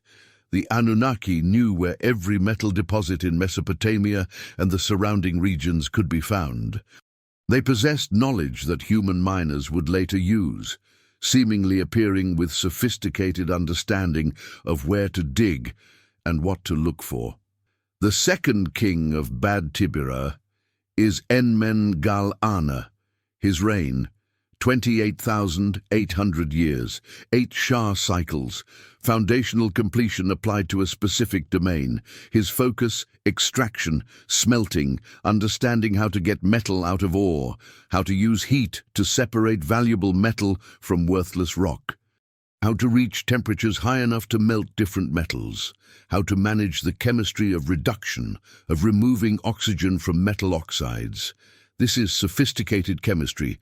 The Anunnaki knew where every metal deposit in Mesopotamia and the surrounding regions could be found. They possessed knowledge that human miners would later use, seemingly appearing with sophisticated understanding of where to dig and what to look for. The second king of Bad Tibira is Enmen-Gal-Ana. His reign, 28,800 years, 8 Shah cycles, foundational completion applied to a specific domain. His focus, extraction, smelting, understanding how to get metal out of ore, how to use heat to separate valuable metal from worthless rock, how to reach temperatures high enough to melt different metals, how to manage the chemistry of reduction, of removing oxygen from metal oxides. This is sophisticated chemistry.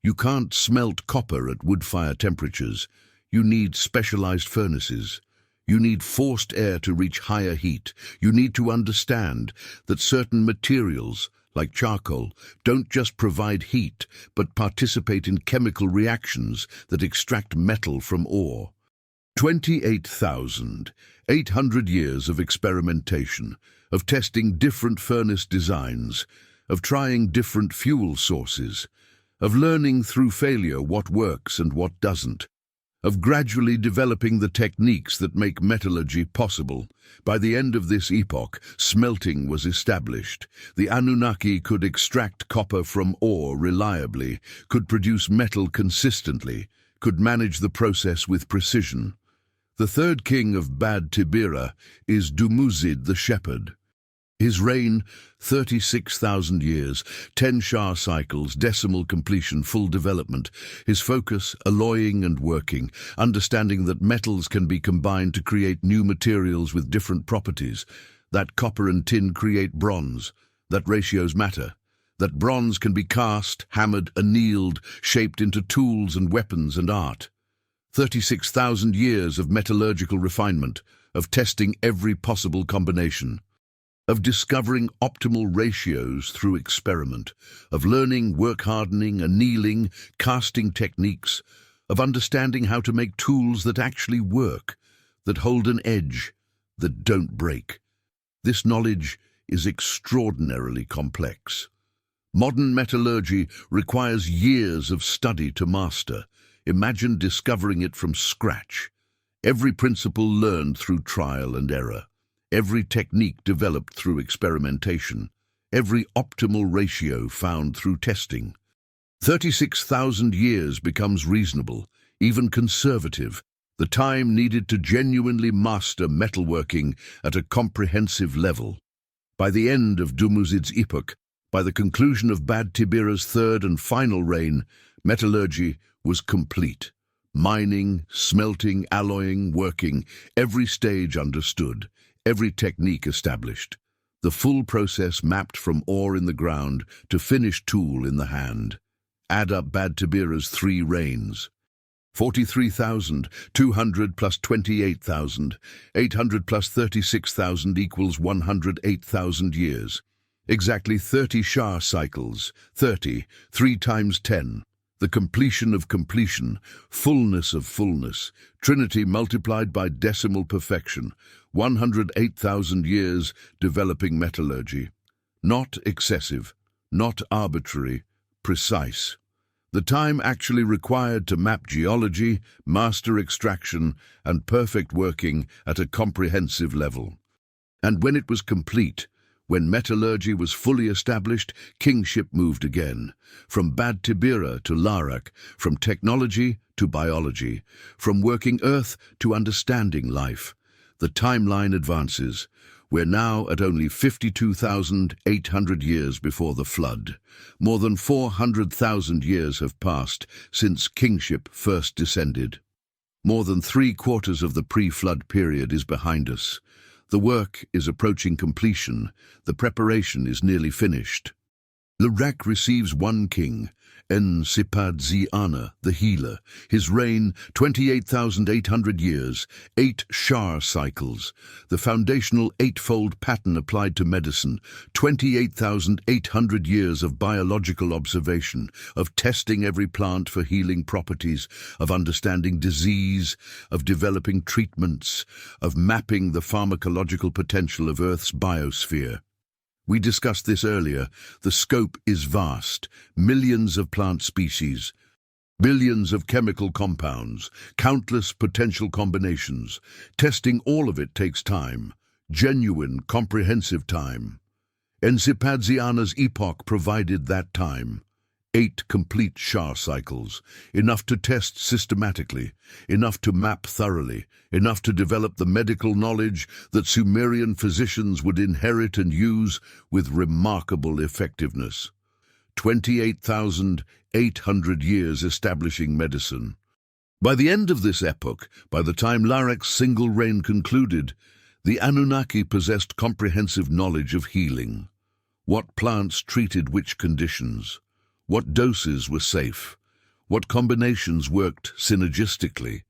You can't smelt copper at wood-fire temperatures. You need specialized furnaces. You need forced air to reach higher heat. You need to understand that certain materials, like charcoal, don't just provide heat, but participate in chemical reactions that extract metal from ore. 28,800 years of experimentation, of testing different furnace designs, of trying different fuel sources, of learning through failure what works and what doesn't, of gradually developing the techniques that make metallurgy possible. By the end of this epoch, smelting was established. The Anunnaki could extract copper from ore reliably, could produce metal consistently, could manage the process with precision. The third king of Bad Tibira is Dumuzid the Shepherd. His reign, 36,000 years, 10 Shah cycles, decimal completion, full development. His focus, alloying and working, understanding that metals can be combined to create new materials with different properties, that copper and tin create bronze, that ratios matter, that bronze can be cast, hammered, annealed, shaped into tools and weapons and art. 36,000 years of metallurgical refinement, of testing every possible combination, of discovering optimal ratios through experiment, of learning work hardening, annealing, casting techniques, of understanding how to make tools that actually work, that hold an edge, that don't break. This knowledge is extraordinarily complex. Modern metallurgy requires years of study to master. Imagine discovering it from scratch. Every principle learned through trial and error. Every technique developed through experimentation, every optimal ratio found through testing. 36,000 years becomes reasonable, even conservative, the time needed to genuinely master metalworking at a comprehensive level. By the end of Dumuzid's epoch, by the conclusion of Bad Tibira's third and final reign, metallurgy was complete. Mining, smelting, alloying, working, every stage understood. Every technique established, the full process mapped from ore in the ground to finished tool in the hand. Add up Bad Tibira's 3 reigns. 43,200 plus 28,800 plus 36,000 equals 108,000 years. Exactly 30 Shah cycles, 30, 3 times 10. The completion of completion, fullness of fullness, trinity multiplied by decimal perfection, 108,000 years developing metallurgy. Not excessive, not arbitrary, precise. The time actually required to map geology, master extraction, and perfect working at a comprehensive level. And when it was complete, when metallurgy was fully established, kingship moved again. From Bad Tibira to Larak, from technology to biology, from working earth to understanding life. The timeline advances. We're now at only 52,800 years before the flood. More than 400,000 years have passed since kingship first descended. More than 3/4 of the pre-flood period is behind us. The work is approaching completion. The preparation is nearly finished. Larak receives one king, En-Sipad-Zi-Ana, the healer. His reign, 28,800 years, 8 Shah cycles. The foundational 8-fold pattern applied to medicine, 28,800 years of biological observation, of testing every plant for healing properties, of understanding disease, of developing treatments, of mapping the pharmacological potential of Earth's biosphere. We discussed this earlier. The scope is vast. Millions of plant species, billions of chemical compounds, countless potential combinations. Testing all of it takes time. genuine, comprehensive time. Encypadziana's epoch provided that time. 8 complete Shah cycles, enough to test systematically, enough to map thoroughly, enough to develop the medical knowledge that Sumerian physicians would inherit and use with remarkable effectiveness. 28,800 years establishing medicine. By the end of this epoch, by the time Larak's single reign concluded, the Anunnaki possessed comprehensive knowledge of healing. What plants treated which conditions, what doses were safe, what combinations worked synergistically,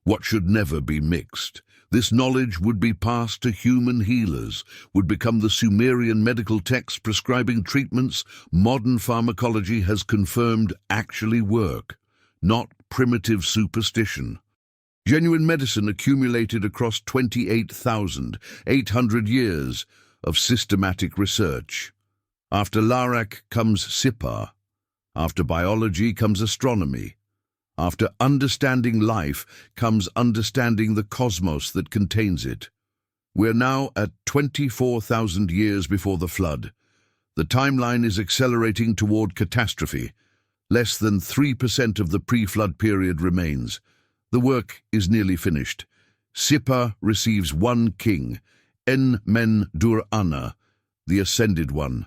what should never be mixed. This knowledge would be passed to human healers, would become the Sumerian medical texts prescribing treatments modern pharmacology has confirmed actually work, not primitive superstition. Genuine medicine accumulated across 28,800 years of systematic research. After Larak comes Sipar. After biology comes astronomy. After understanding life comes understanding the cosmos that contains it. We're now at 24,000 years before the flood. The timeline is accelerating toward catastrophe. Less than 3% of the pre-flood period remains. The work is nearly finished. Sipar receives one king, En-men-dur-ana, the Ascended One.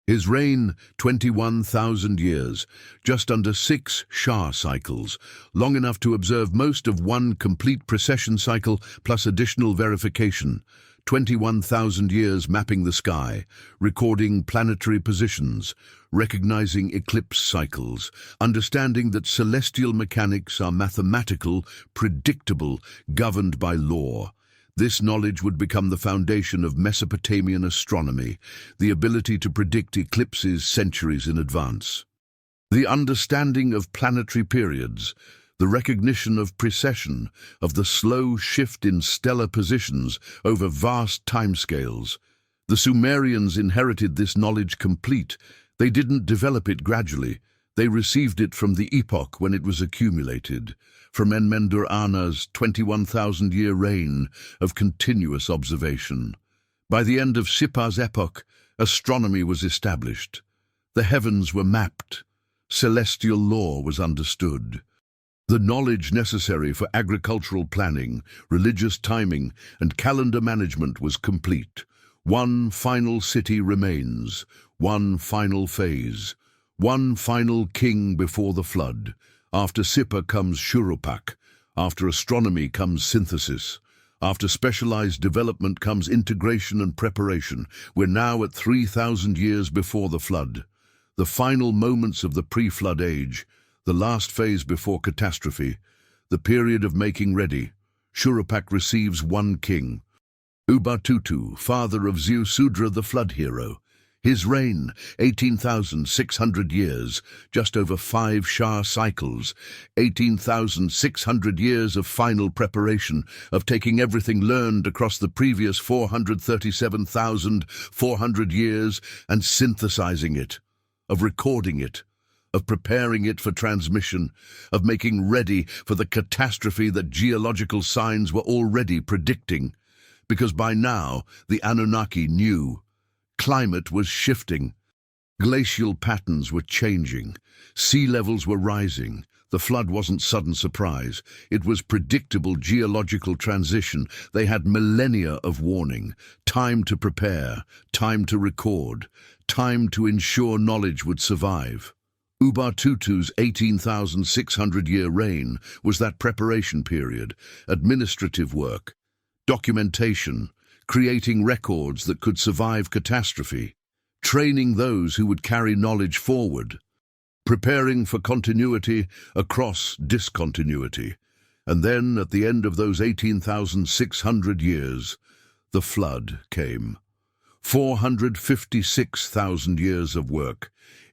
His reign, 21,000 years, just under 6 Shah cycles, long enough to observe most of one complete precession cycle plus additional verification. 21,000 years mapping the sky, recording planetary positions, recognizing eclipse cycles, understanding that celestial mechanics are mathematical, predictable, governed by law. This knowledge would become the foundation of Mesopotamian astronomy, the ability to predict eclipses centuries in advance. The understanding of planetary periods, the recognition of precession, of the slow shift in stellar positions over vast timescales. The Sumerians inherited this knowledge complete. They didn't develop it gradually. They received it from the epoch when it was accumulated, from En-men-dur-ana's 21,000-year reign of continuous observation. By the end of Sipar's epoch, astronomy was established. The heavens were mapped. Celestial law was understood. The knowledge necessary for agricultural planning, religious timing, and calendar management was complete. One final city remains, one final phase, one final king before the flood. After Sipar comes Shurupak. After astronomy comes synthesis. After specialized development comes integration and preparation. We're now at 3,000 years before the flood. The final moments of the pre-flood age, the last phase before catastrophe, the period of making ready. Shurupak receives one king. Ubatutu, father of Ziusudra, the flood hero. His reign, 18,600 years, just over 5 Shah cycles, 18,600 years of final preparation, of taking everything learned across the previous 437,400 years and synthesizing it, of recording it, of preparing it for transmission, of making ready for the catastrophe that geological signs were already predicting. Because by now, the Anunnaki knew. Climate was shifting. Glacial patterns were changing. Sea levels were rising. The flood wasn't sudden surprise. It was predictable geological transition. They had millennia of warning. Time to prepare. Time to record. Time to ensure knowledge would survive. Ubatutu's 18,600-year reign was that preparation period, administrative work, documentation, creating records that could survive catastrophe, training those who would carry knowledge forward, preparing for continuity across discontinuity. And then, at the end of those 18,600 years, the flood came. 456,000 years of work,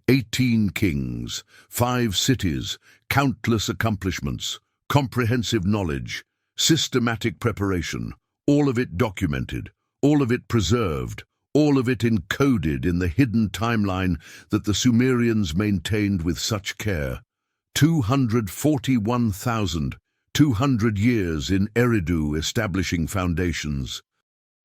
18 kings, 5 cities, countless accomplishments, comprehensive knowledge, systematic preparation, all of it documented, all of it preserved, all of it encoded in the hidden timeline that the Sumerians maintained with such care. 241,200 years in Eridu establishing foundations.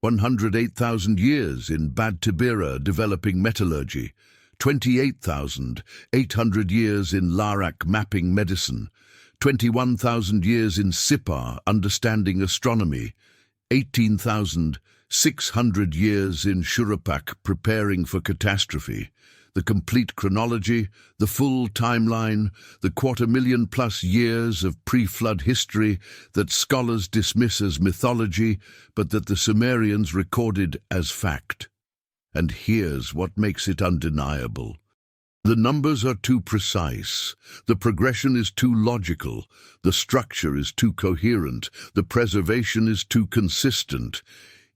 108,000 years in Bad Tibira developing metallurgy, 28,800 years in Larak mapping medicine, 21,000 years in Sipar understanding astronomy, 18,600 years in Shurapak preparing for catastrophe, the complete chronology, the full timeline, the 250,000+ years of pre-flood history that scholars dismiss as mythology, but that the Sumerians recorded as fact. And here's what makes it undeniable. The numbers are too precise, the progression is too logical, the structure is too coherent, the preservation is too consistent.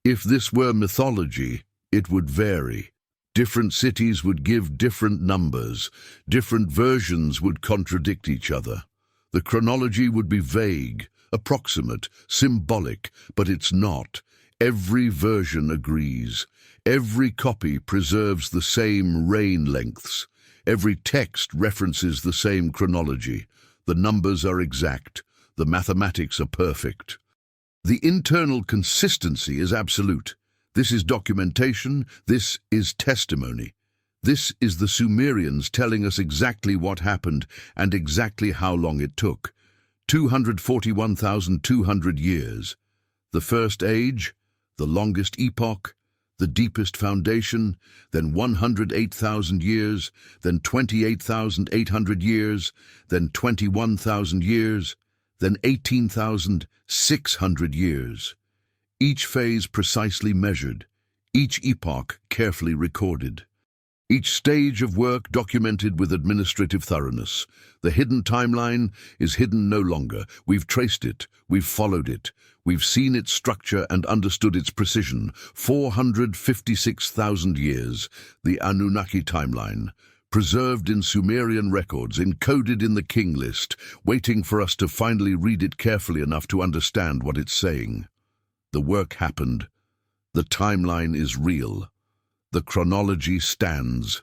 If this were mythology, it would vary. Different cities would give different numbers, different versions would contradict each other. The chronology would be vague, approximate, symbolic, but it's not. Every version agrees. Every copy preserves the same reign lengths. Every text references the same chronology. The numbers are exact. The mathematics are perfect. The internal consistency is absolute. This is documentation, this is testimony. This is the Sumerians telling us exactly what happened and exactly how long it took. 241,200 years. The first age, the longest epoch, the deepest foundation, then 108,000 years, then 28,800 years, then 21,000 years, then 18,600 years. Each phase precisely measured, each epoch carefully recorded. Each stage of work documented with administrative thoroughness. The hidden timeline is hidden no longer. We've traced it, we've followed it, we've seen its structure and understood its precision. 456,000 years, the Anunnaki timeline, preserved in Sumerian records, encoded in the King List, waiting for us to finally read it carefully enough to understand what it's saying. The work happened. The timeline is real. The chronology stands.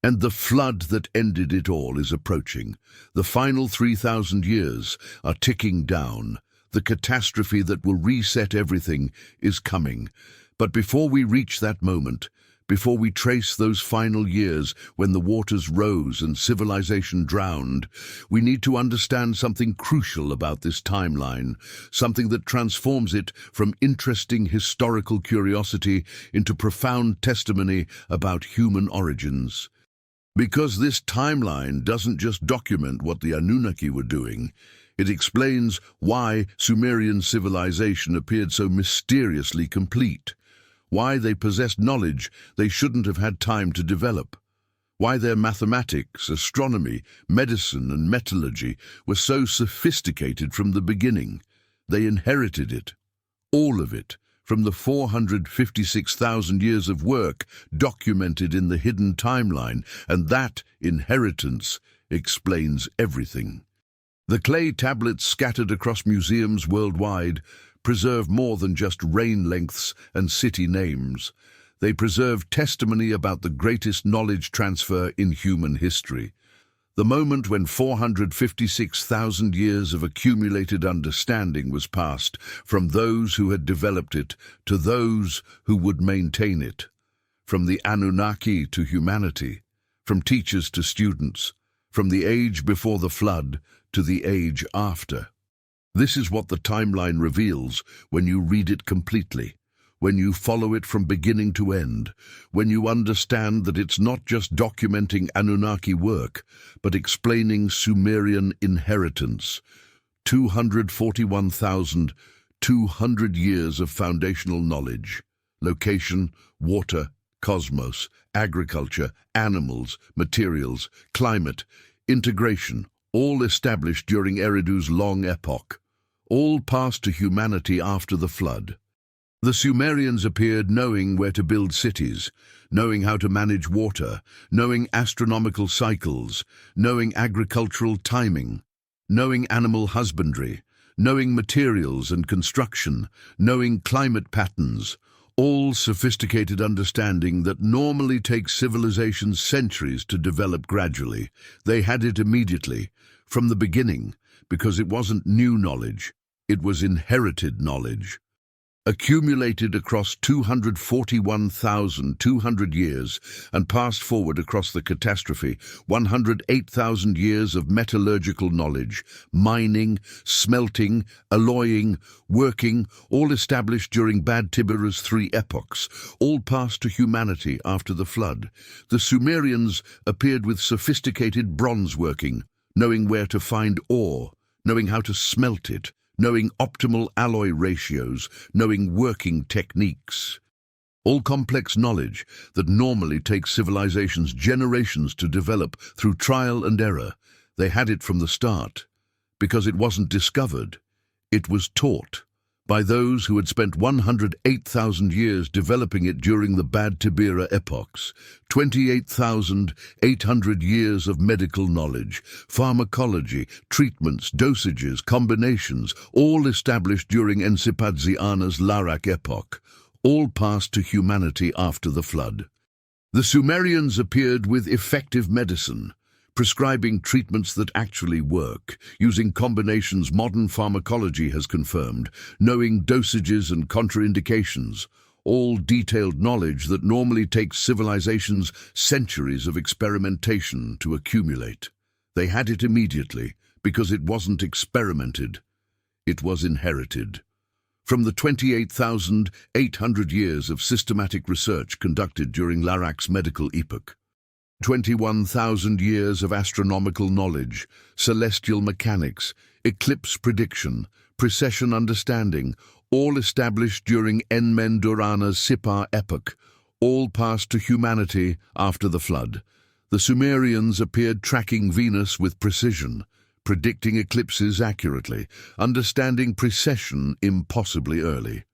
And the flood that ended it all is approaching. The final 3,000 years are ticking down. The catastrophe that will reset everything is coming. But before we reach that moment, before we trace those final years when the waters rose and civilization drowned, we need to understand something crucial about this timeline, something that transforms it from interesting historical curiosity into profound testimony about human origins. Because this timeline doesn't just document what the Anunnaki were doing, it explains why Sumerian civilization appeared so mysteriously complete. Why they possessed knowledge they shouldn't have had time to develop. Why their mathematics, astronomy, medicine and metallurgy were so sophisticated from the beginning. They inherited it, all of it, from the 456,000 years of work documented in the hidden timeline, and that inheritance explains everything. The clay tablets scattered across museums worldwide preserve more than just reign lengths and city names. They preserve testimony about the greatest knowledge transfer in human history. The moment when 456,000 years of accumulated understanding was passed from those who had developed it to those who would maintain it. From the Anunnaki to humanity, from teachers to students, from the age before the flood to the age after. This is what the timeline reveals when you read it completely, when you follow it from beginning to end, when you understand that it's not just documenting Anunnaki work, but explaining Sumerian inheritance. 241,200 years of foundational knowledge, location, water, cosmos, agriculture, animals, materials, climate, integration, all established during Eridu's long epoch. All passed to humanity after the flood. The Sumerians appeared knowing where to build cities, knowing how to manage water, knowing astronomical cycles, knowing agricultural timing, knowing animal husbandry, knowing materials and construction, knowing climate patterns, all sophisticated understanding that normally takes civilizations centuries to develop gradually. They had it immediately, from the beginning, because it wasn't new knowledge, it was inherited knowledge. accumulated across 241,200 years and passed forward across the catastrophe, 108,000 years of metallurgical knowledge, mining, smelting, alloying, working, all established during Bad Tibera's three epochs, all passed to humanity after the flood. The Sumerians appeared with sophisticated bronze working, knowing where to find ore, knowing how to smelt it, knowing optimal alloy ratios, knowing working techniques. All complex knowledge that normally takes civilizations generations to develop through trial and error. They had it from the start. Because it wasn't discovered, it was taught by those who had spent 108,000 years developing it during the Bad Tibera epochs, 28,800 years of medical knowledge, pharmacology, treatments, dosages, combinations, all established during Ensipadziana's Larak epoch, all passed to humanity after the flood. The Sumerians appeared with effective medicine, prescribing treatments that actually work, using combinations modern pharmacology has confirmed, knowing dosages and contraindications, all detailed knowledge that normally takes civilizations centuries of experimentation to accumulate. They had it immediately, because it wasn't experimented, it was inherited. From the 28,800 years of systematic research conducted during Larak's medical epoch, 21,000 years of astronomical knowledge, celestial mechanics, eclipse prediction, precession understanding, all established during Enmen-Durana's Sipar epoch, all passed to humanity after the flood. The Sumerians appeared tracking Venus with precision, predicting eclipses accurately, understanding precession impossibly early,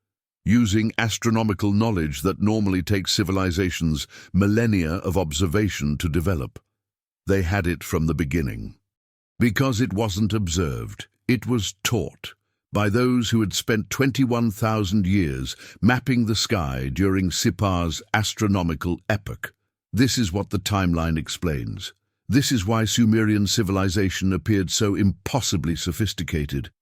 using astronomical knowledge that normally takes civilizations millennia of observation to develop. They had it from the beginning. Because it wasn't observed, it was taught by those who had spent 21,000 years mapping the sky during Sipar's astronomical epoch. This is what the timeline explains. This is why Sumerian civilization appeared so impossibly sophisticated.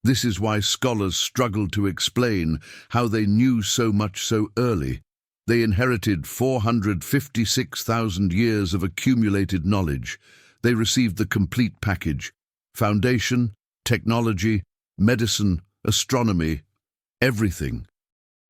This is why scholars struggled to explain how they knew so much so early. They inherited 456,000 years of accumulated knowledge. They received the complete package: foundation, technology, medicine, astronomy, everything.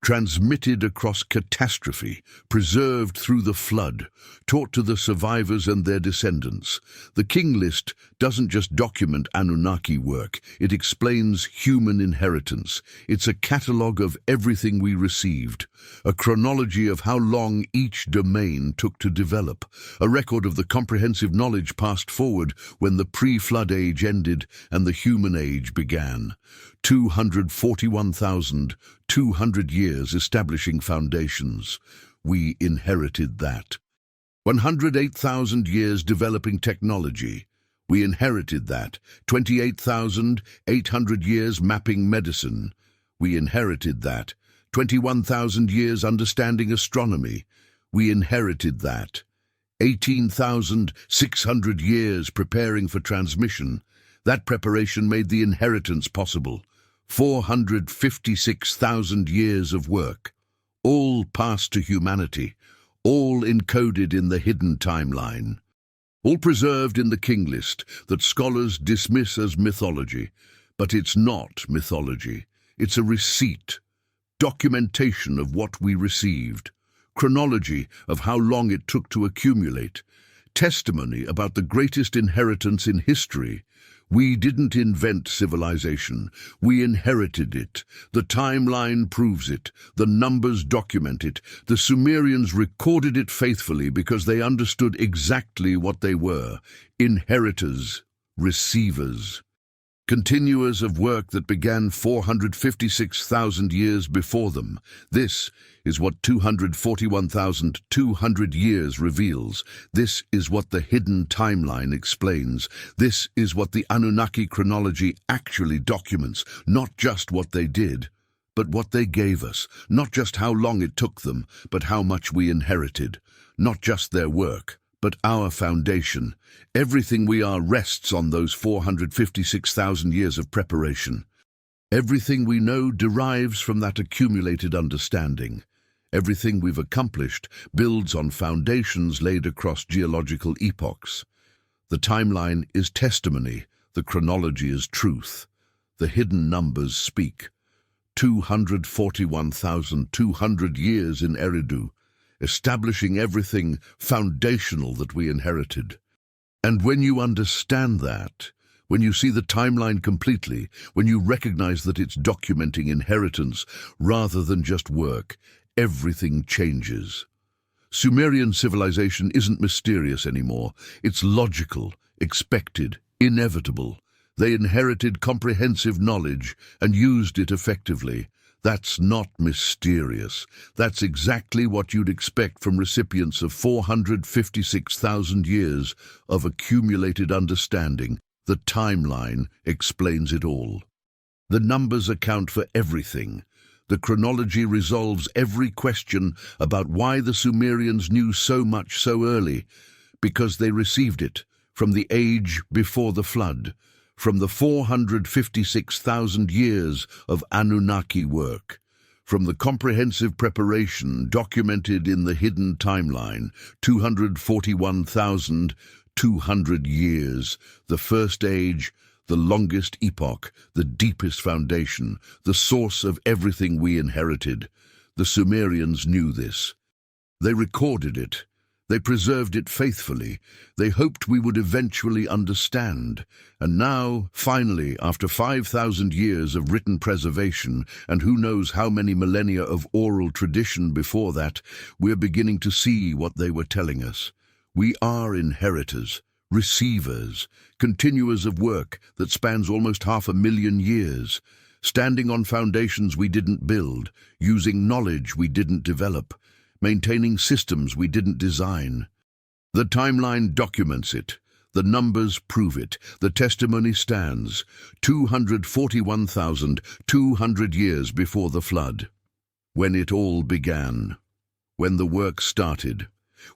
Transmitted across catastrophe, preserved through the flood, taught to the survivors and their descendants. The King List doesn't just document Anunnaki work, it explains human inheritance. It's a catalogue of everything we received, a chronology of how long each domain took to develop, a record of the comprehensive knowledge passed forward when the pre-flood age ended and the human age began. 241,200 years establishing foundations. We inherited that. 108,000 years developing technology. We inherited that. 28,800 years mapping medicine. We inherited that. 21,000 years understanding astronomy. We inherited that. 18,600 years preparing for transmission. That preparation made the inheritance possible. 456,000 years of work, all passed to humanity, all encoded in the hidden timeline, all preserved in the King List that scholars dismiss as mythology. But it's not mythology. It's a receipt, documentation of what we received, chronology of how long it took to accumulate, testimony about the greatest inheritance in history. We didn't invent civilization, we inherited it. The timeline proves it, the numbers document it. The Sumerians recorded it faithfully because they understood exactly what they were: inheritors, receivers. Continuers of work that began 456,000 years before them. This is what 241,200 years reveals. This is what the hidden timeline explains. This is what the Anunnaki chronology actually documents, not just what they did, but what they gave us, not just how long it took them, but how much we inherited, not just their work, but our foundation. Everything we are rests on those 456,000 years of preparation. Everything we know derives from that accumulated understanding. Everything we've accomplished builds on foundations laid across geological epochs. The timeline is testimony, the chronology is truth. The hidden numbers speak. 241,200 years in Eridu, establishing everything foundational that we inherited. And when you understand that, when you see the timeline completely, when you recognize that it's documenting inheritance rather than just work, everything changes. Sumerian civilization isn't mysterious anymore. It's logical, expected, inevitable. They inherited comprehensive knowledge and used it effectively. That's not mysterious. That's exactly what you'd expect from recipients of 456,000 years of accumulated understanding. The timeline explains it all. The numbers account for everything. The chronology resolves every question about why the Sumerians knew so much so early, because they received it from the age before the flood, from the 456,000 years of Anunnaki work, from the comprehensive preparation documented in the hidden timeline, 241,200 years, the first age, the longest epoch, the deepest foundation, the source of everything we inherited. The Sumerians knew this. They recorded it. They preserved it faithfully. They hoped we would eventually understand. And now, finally, after 5,000 years of written preservation, and who knows how many millennia of oral tradition before that, we're beginning to see what they were telling us. We are inheritors, receivers, continuers of work that spans almost 500,000 years, standing on foundations we didn't build, using knowledge we didn't develop, maintaining systems we didn't design. The timeline documents it. The numbers prove it. The testimony stands. 241,200 years before the flood. When it all began. When the work started.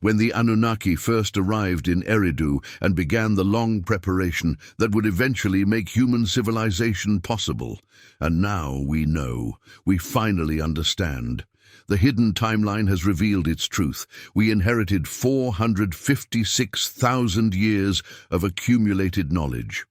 When the Anunnaki first arrived in Eridu and began the long preparation that would eventually make human civilization possible. And now we know. We finally understand. The hidden timeline has revealed its truth. We inherited 456,000 years of accumulated knowledge.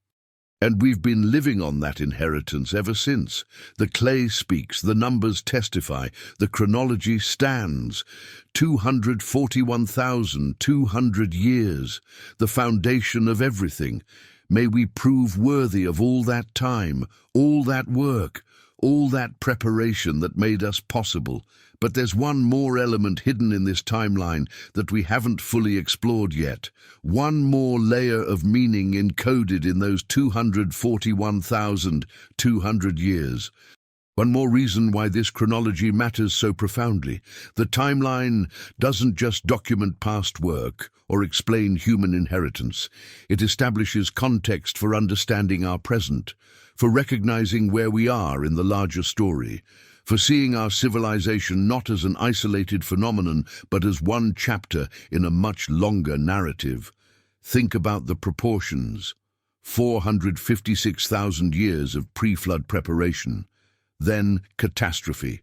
And we've been living on that inheritance ever since. The clay speaks, the numbers testify, the chronology stands. 241,200 years, the foundation of everything. May we prove worthy of all that time, all that work, all that preparation that made us possible. But there's one more element hidden in this timeline that we haven't fully explored yet. One more layer of meaning encoded in those 241,200 years. One more reason why this chronology matters so profoundly. The timeline doesn't just document past work or explain human inheritance. It establishes context for understanding our present, for recognizing where we are in the larger story, for seeing our civilization not as an isolated phenomenon, but as one chapter in a much longer narrative. Think about the proportions. 456,000 years of pre-flood preparation, then catastrophe,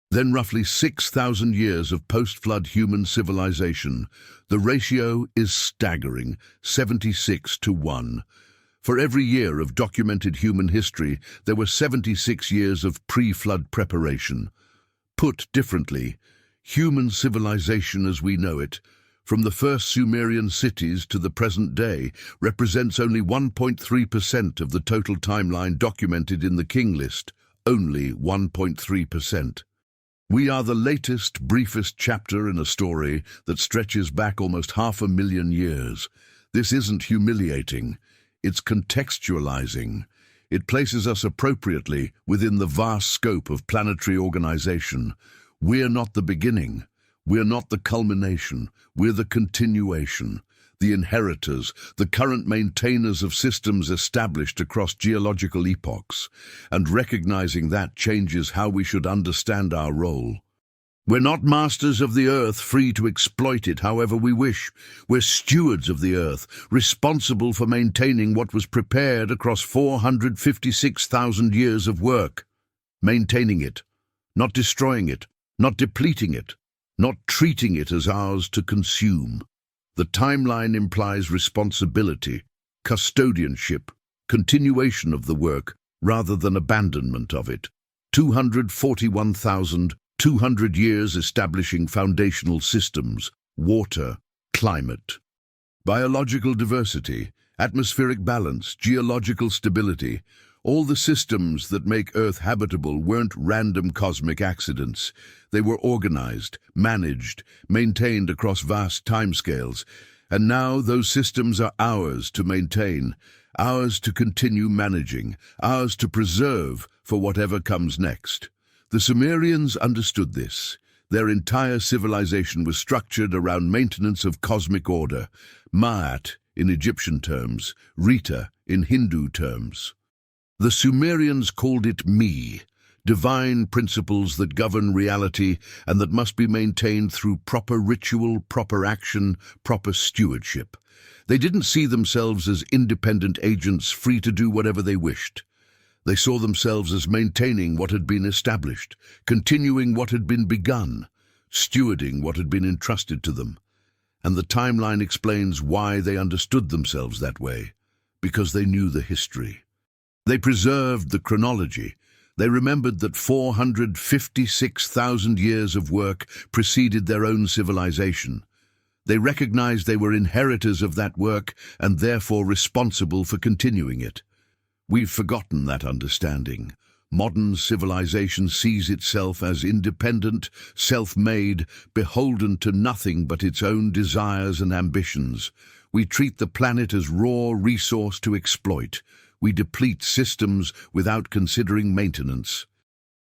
then roughly 6,000 years of post-flood human civilization. The ratio is staggering, 76-1. For every year of documented human history, there were 76 years of pre-flood preparation. Put differently, human civilization as we know it, from the first Sumerian cities to the present day, represents only 1.3% of the total timeline documented in the King List, only 1.3%. We are the latest, briefest chapter in a story that stretches back almost 500,000 years. This isn't humiliating. It's contextualizing. It places us appropriately within the vast scope of planetary organization. We're not the beginning. We're not the culmination. We're the continuation, the inheritors, the current maintainers of systems established across geological epochs. And recognizing that changes how we should understand our role. We're not masters of the earth, free to exploit it however we wish. We're stewards of the earth, responsible for maintaining what was prepared across 456,000 years of work. Maintaining it, not destroying it, not depleting it, not treating it as ours to consume. The timeline implies responsibility, custodianship, continuation of the work, rather than abandonment of it. 241,200 years establishing foundational systems, water, climate, biological diversity, atmospheric balance, geological stability. All the systems that make Earth habitable weren't random cosmic accidents. They were organized, managed, maintained across vast timescales. And now those systems are ours to maintain, ours to continue managing, ours to preserve for whatever comes next. The Sumerians understood this. Their entire civilization was structured around maintenance of cosmic order, Ma'at in Egyptian terms, Rita in Hindu terms. The Sumerians called it Me, divine principles that govern reality and that must be maintained through proper ritual, proper action, proper stewardship. They didn't see themselves as independent agents free to do whatever they wished. They saw themselves as maintaining what had been established, continuing what had been begun, stewarding what had been entrusted to them. And the timeline explains why they understood themselves that way, because they knew the history. They preserved the chronology. They remembered that 456,000 years of work preceded their own civilization. They recognized they were inheritors of that work and therefore responsible for continuing it. We've forgotten that understanding. Modern civilization sees itself as independent, self-made, beholden to nothing but its own desires and ambitions. We treat the planet as raw resource to exploit. We deplete systems without considering maintenance.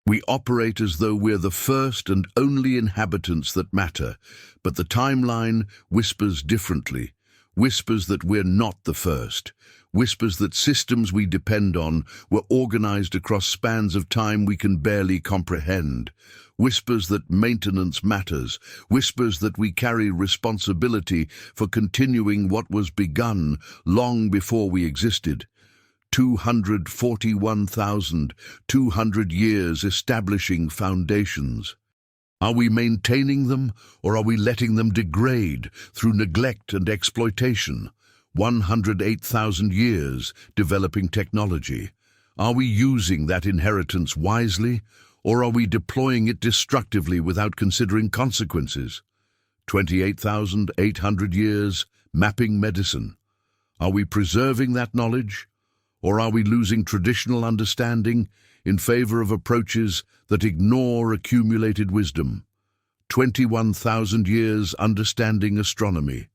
We operate as though we're the first and only inhabitants that matter, but the timeline whispers differently, whispers that we're not the first, whispers that systems we depend on were organized across spans of time we can barely comprehend, whispers that maintenance matters, whispers that we carry responsibility for continuing what was begun long before we existed. 241,200 years establishing foundations. Are we maintaining them, or are we letting them degrade through neglect and exploitation? 108,000 years developing technology. Are we using that inheritance wisely, or are we deploying it destructively without considering consequences? 28,800 years mapping medicine. Are we preserving that knowledge? Or are we losing traditional understanding in favor of approaches that ignore accumulated wisdom? 21,000 years understanding astronomy.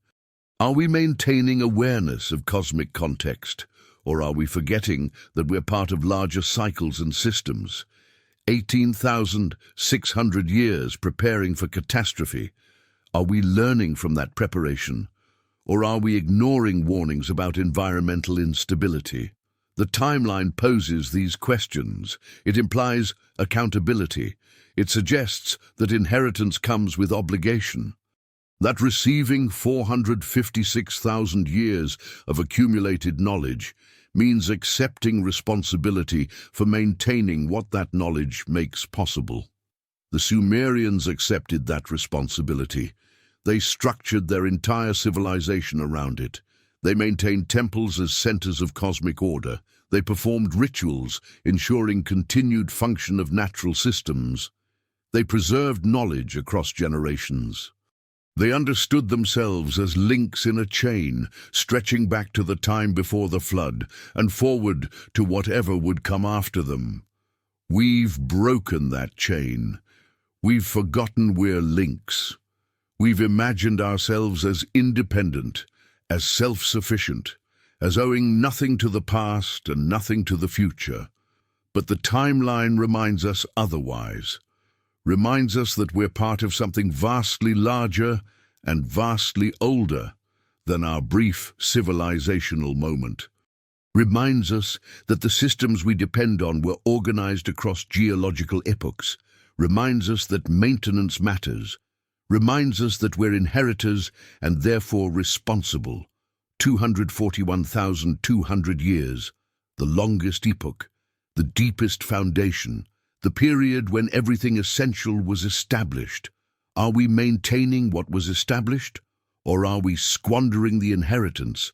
Are we maintaining awareness of cosmic context, or are we forgetting that we're part of larger cycles and systems? 18,600 years preparing for catastrophe. Are we learning from that preparation, or are we ignoring warnings about environmental instability? The timeline poses these questions. It implies accountability. It suggests that inheritance comes with obligation. That receiving 456,000 years of accumulated knowledge means accepting responsibility for maintaining what that knowledge makes possible. The Sumerians accepted that responsibility. They structured their entire civilization around it. They maintained temples as centers of cosmic order. They performed rituals, ensuring continued function of natural systems. They preserved knowledge across generations. They understood themselves as links in a chain, stretching back to the time before the flood and forward to whatever would come after them. We've broken that chain. We've forgotten we're links. We've imagined ourselves as independent, as self-sufficient, as owing nothing to the past and nothing to the future. But the timeline reminds us otherwise, reminds us that we're part of something vastly larger and vastly older than our brief civilizational moment. Reminds us that the systems we depend on were organized across geological epochs, reminds us that maintenance matters, reminds us that we're inheritors and therefore responsible. 241,200 years, the longest epoch, the deepest foundation, the period when everything essential was established. Are we maintaining what was established, or are we squandering the inheritance?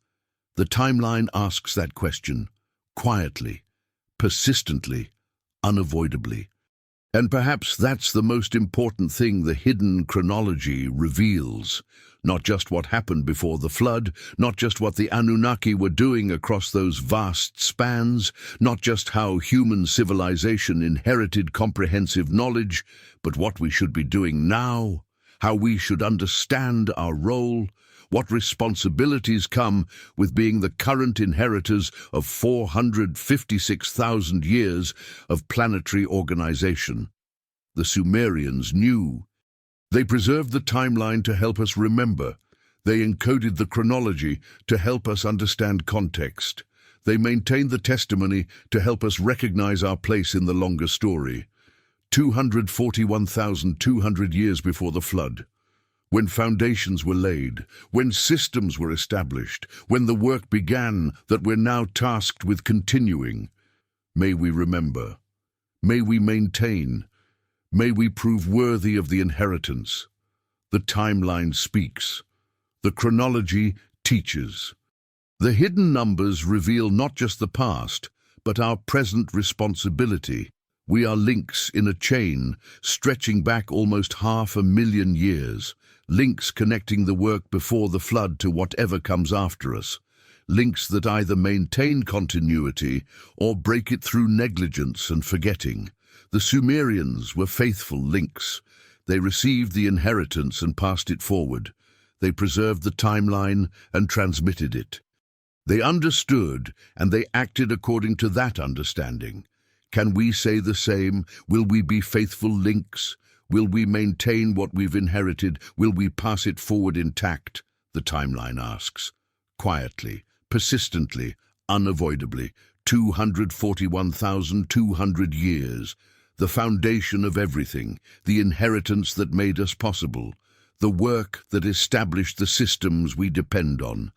The timeline asks that question, quietly, persistently, unavoidably. And perhaps that's the most important thing the hidden chronology reveals. Not just what happened before the flood, not just what the Anunnaki were doing across those vast spans, not just how human civilization inherited comprehensive knowledge, but what we should be doing now, how we should understand our role, what responsibilities come with being the current inheritors of 456,000 years of planetary organization. The Sumerians knew. They preserved the timeline to help us remember. They encoded the chronology to help us understand context. They maintained the testimony to help us recognize our place in the longer story. 241,200 years before the flood, when foundations were laid, when systems were established, when the work began that we're now tasked with continuing. May we remember. May we maintain. May we prove worthy of the inheritance. The timeline speaks. The chronology teaches. The hidden numbers reveal not just the past, but our present responsibility. We are links in a chain, stretching back almost 500,000 years. Links connecting the work before the flood to whatever comes after us. Links that either maintain continuity or break it through negligence and forgetting. The Sumerians were faithful links. They received the inheritance and passed it forward. They preserved the timeline and transmitted it. They understood and they acted according to that understanding. Can we say the same? Will we be faithful links? Will we maintain what we've inherited? Will we pass it forward intact? The timeline asks. Quietly, persistently, unavoidably. 241,200 years. The foundation of everything, the inheritance that made us possible, the work that established the systems we depend on.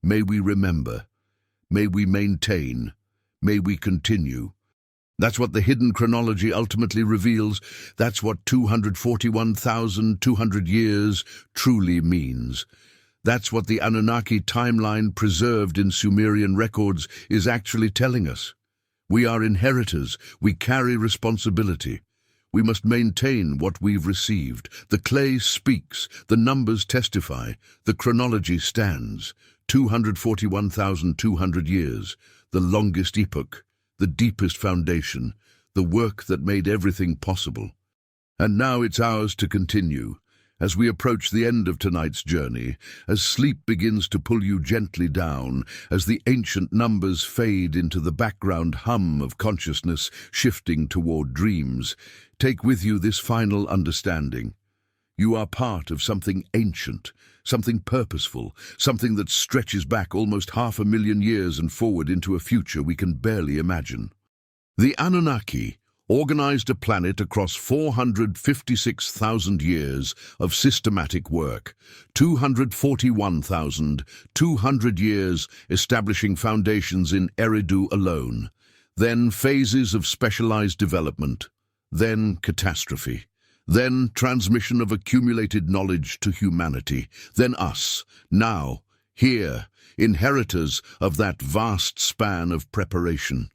May we remember. May we maintain. May we continue. That's what the hidden chronology ultimately reveals. That's what 241,200 years truly means. That's what the Anunnaki timeline preserved in Sumerian records is actually telling us. We are inheritors. We carry responsibility. We must maintain what we've received. The clay speaks. The numbers testify. The chronology stands. 241,200 years, the longest epoch, the deepest foundation, the work that made everything possible. And now it's ours to continue. As we approach the end of tonight's journey, as sleep begins to pull you gently down, as the ancient numbers fade into the background hum of consciousness shifting toward dreams, take with you this final understanding. You are part of something ancient, something purposeful, something that stretches back almost 500,000 years and forward into a future we can barely imagine. The Anunnaki organized a planet across 456,000 years of systematic work, 241,200 years establishing foundations in Eridu alone, then phases of specialized development, then catastrophe. Then transmission of accumulated knowledge to humanity, then us, now, here, inheritors of that vast span of preparation.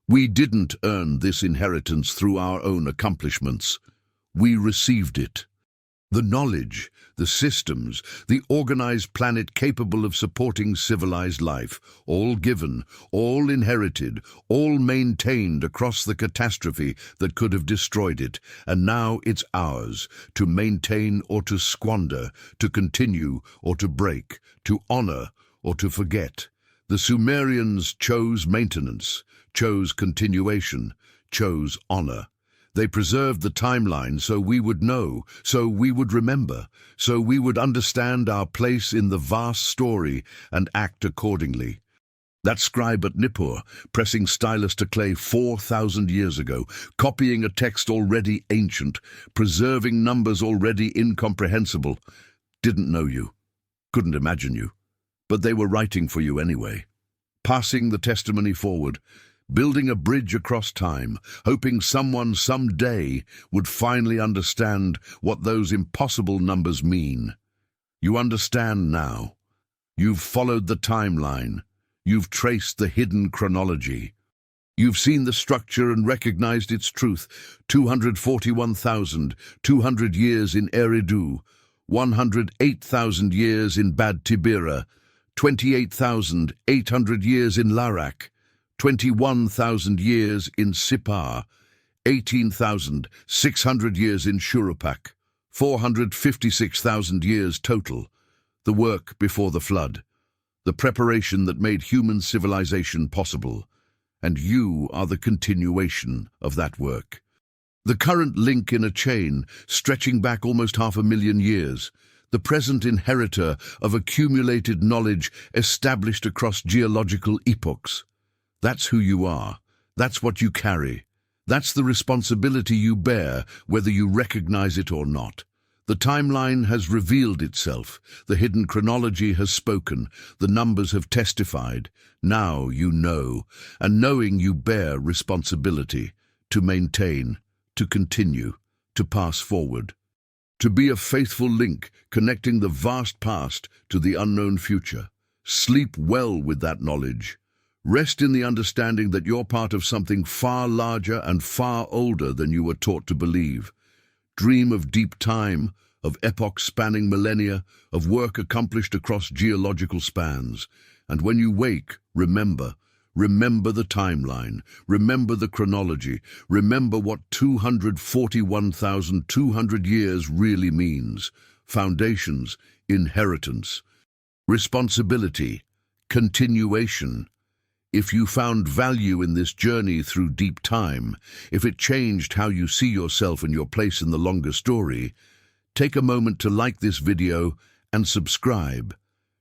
We didn't earn this inheritance through our own accomplishments. We received it. The knowledge, the systems, the organized planet capable of supporting civilized life, all given, all inherited, all maintained across the catastrophe that could have destroyed it, and now it's ours, to maintain or to squander, to continue or to break, to honor or to forget. The Sumerians chose maintenance, chose continuation, chose honor. They preserved the timeline so we would know, so we would remember, so we would understand our place in the vast story and act accordingly. That scribe at Nippur, pressing stylus to clay 4,000 years ago, copying a text already ancient, preserving numbers already incomprehensible, didn't know you, couldn't imagine you, but they were writing for you anyway, passing the testimony forward, building a bridge across time, hoping someone someday would finally understand what those impossible numbers mean. You understand now. You've followed the timeline. You've traced the hidden chronology. You've seen the structure and recognized its truth. 241,200 years in Eridu, 108,000 years in Bad Tibira, 28,800 years in Larak, 21,000 years in Sipar, 18,600 years in Shurupak, 456,000 years total. The work before the flood, the preparation that made human civilization possible, and you are the continuation of that work. The current link in a chain stretching back almost 500,000 years, the present inheritor of accumulated knowledge established across geological epochs. That's who you are. That's what you carry. That's the responsibility you bear, whether you recognize it or not. The timeline has revealed itself. The hidden chronology has spoken. The numbers have testified. Now you know, and knowing you bear responsibility to maintain, to continue, to pass forward, to be a faithful link connecting the vast past to the unknown future. Sleep well with that knowledge. Rest in the understanding that you're part of something far larger and far older than you were taught to believe. Dream of deep time, of epochs spanning millennia, of work accomplished across geological spans. And when you wake, remember the timeline, remember the chronology, remember what 241,200 years really means. Foundations, inheritance, responsibility, continuation. If you found value in this journey through deep time, if it changed how you see yourself and your place in the longer story, take a moment to like this video and subscribe.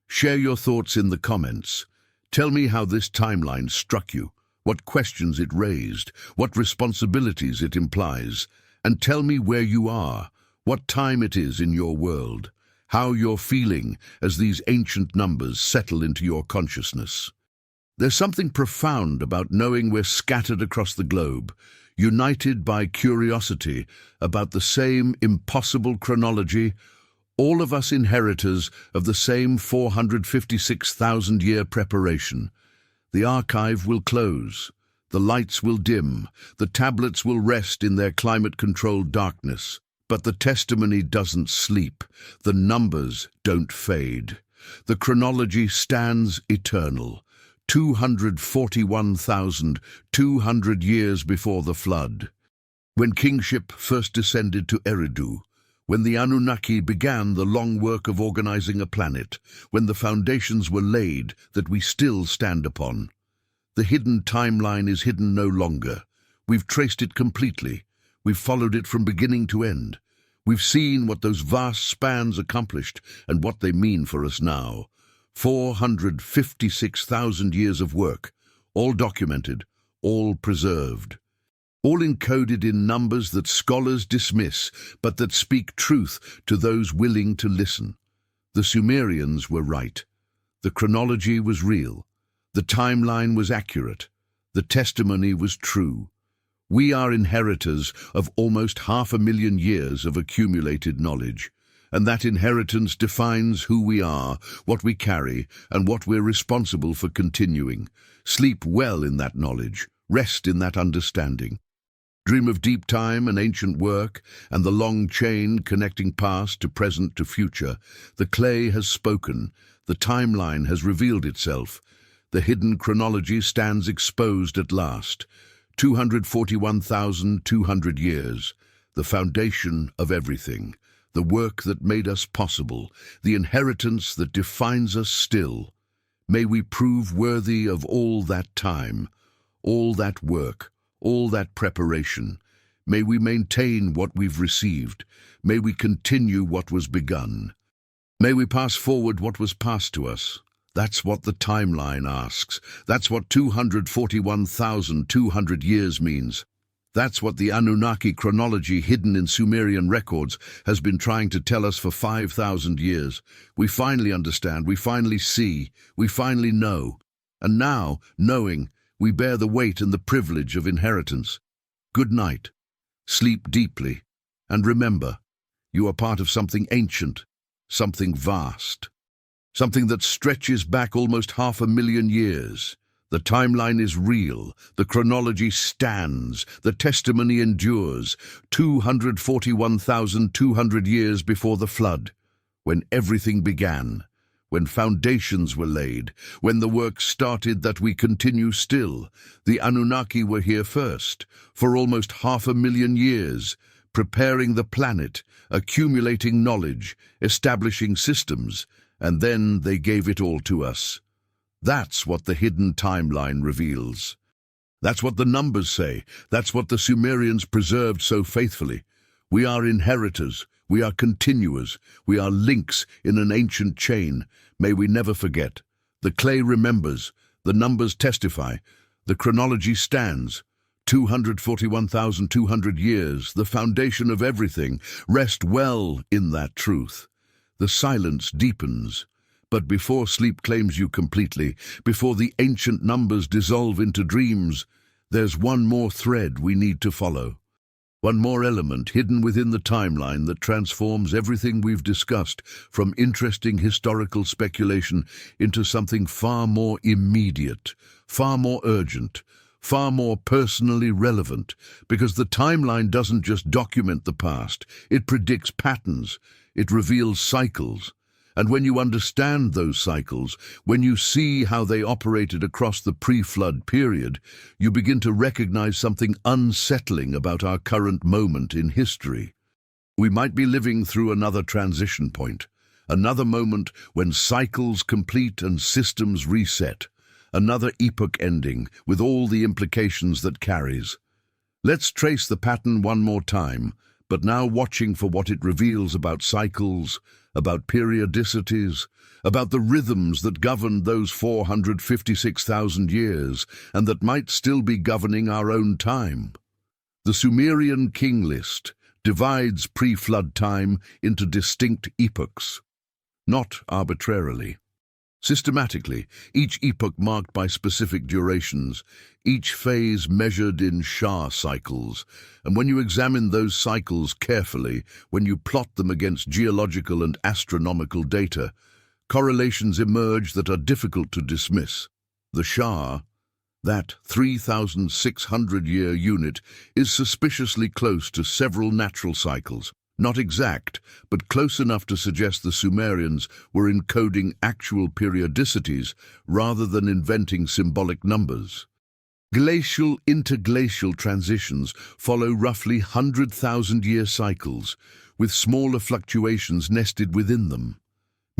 Share your thoughts in the comments. Tell me how this timeline struck you, what questions it raised, what responsibilities it implies, and tell me where you are, what time it is in your world, how you're feeling as these ancient numbers settle into your consciousness. There's something profound about knowing we're scattered across the globe, united by curiosity about the same impossible chronology, all of us inheritors of the same 456,000-year preparation. The archive will close, the lights will dim, the tablets will rest in their climate-controlled darkness, but the testimony doesn't sleep, the numbers don't fade. The chronology stands eternal. 241,200 years before the flood. When kingship first descended to Eridu, when the Anunnaki began the long work of organizing a planet, when the foundations were laid that we still stand upon. The hidden timeline is hidden no longer. We've traced it completely. We've followed it from beginning to end. We've seen what those vast spans accomplished and what they mean for us now. 456,000 years of work, all documented, all preserved, all encoded in numbers that scholars dismiss, but that speak truth to those willing to listen. The Sumerians were right. The chronology was real. The timeline was accurate. The testimony was true. We are inheritors of almost 500,000 years of accumulated knowledge. And that inheritance defines who we are, what we carry, and what we're responsible for continuing. Sleep well in that knowledge, rest in that understanding. Dream of deep time and ancient work, and the long chain connecting past to present to future. The clay has spoken, the timeline has revealed itself. The hidden chronology stands exposed at last. 241,200 years, the foundation of everything. The work that made us possible, the inheritance that defines us still. May we prove worthy of all that time, all that work, all that preparation. May we maintain what we've received. May we continue what was begun. May we pass forward what was passed to us. That's what the timeline asks. That's what 241,200 years means. That's what the Anunnaki chronology hidden in Sumerian records has been trying to tell us for 5,000 years. We finally understand, we finally see, we finally know. And now, knowing, we bear the weight and the privilege of inheritance. Good night. Sleep deeply. And remember, you are part of something ancient, something vast. Something that stretches back almost 500,000 years. The timeline is real, the chronology stands, the testimony endures. 241,200 years before the flood, when everything began, when foundations were laid, when the work started that we continue still. The Anunnaki were here first, for almost 500,000 years, preparing the planet, accumulating knowledge, establishing systems, and then they gave it all to us. That's what the hidden timeline reveals. That's what the numbers say. That's what the Sumerians preserved so faithfully. We are inheritors. We are continuers. We are links in an ancient chain. May we never forget. The clay remembers. The numbers testify. The chronology stands. 241,200 years, the foundation of everything. Rest well in that truth. The silence deepens. But before sleep claims you completely, before the ancient numbers dissolve into dreams, there's one more thread we need to follow. One more element hidden within the timeline that transforms everything we've discussed from interesting historical speculation into something far more immediate, far more urgent, far more personally relevant, because the timeline doesn't just document the past, it predicts patterns, it reveals cycles. And when you understand those cycles, when you see how they operated across the pre-flood period, you begin to recognize something unsettling about our current moment in history. We might be living through another transition point, another moment when cycles complete and systems reset, another epoch ending with all the implications that carries. Let's trace the pattern one more time, but now watching for what it reveals about cycles, about periodicities, about the rhythms that governed those 456,000 years and that might still be governing our own time. The Sumerian King List divides pre-flood time into distinct epochs, not arbitrarily. Systematically, each epoch marked by specific durations, each phase measured in Shah cycles, and when you examine those cycles carefully, when you plot them against geological and astronomical data, correlations emerge that are difficult to dismiss. The Shah, that 3,600-year unit, is suspiciously close to several natural cycles. Not exact, but close enough to suggest the Sumerians were encoding actual periodicities rather than inventing symbolic numbers. Glacial interglacial transitions follow roughly 100,000-year cycles, with smaller fluctuations nested within them.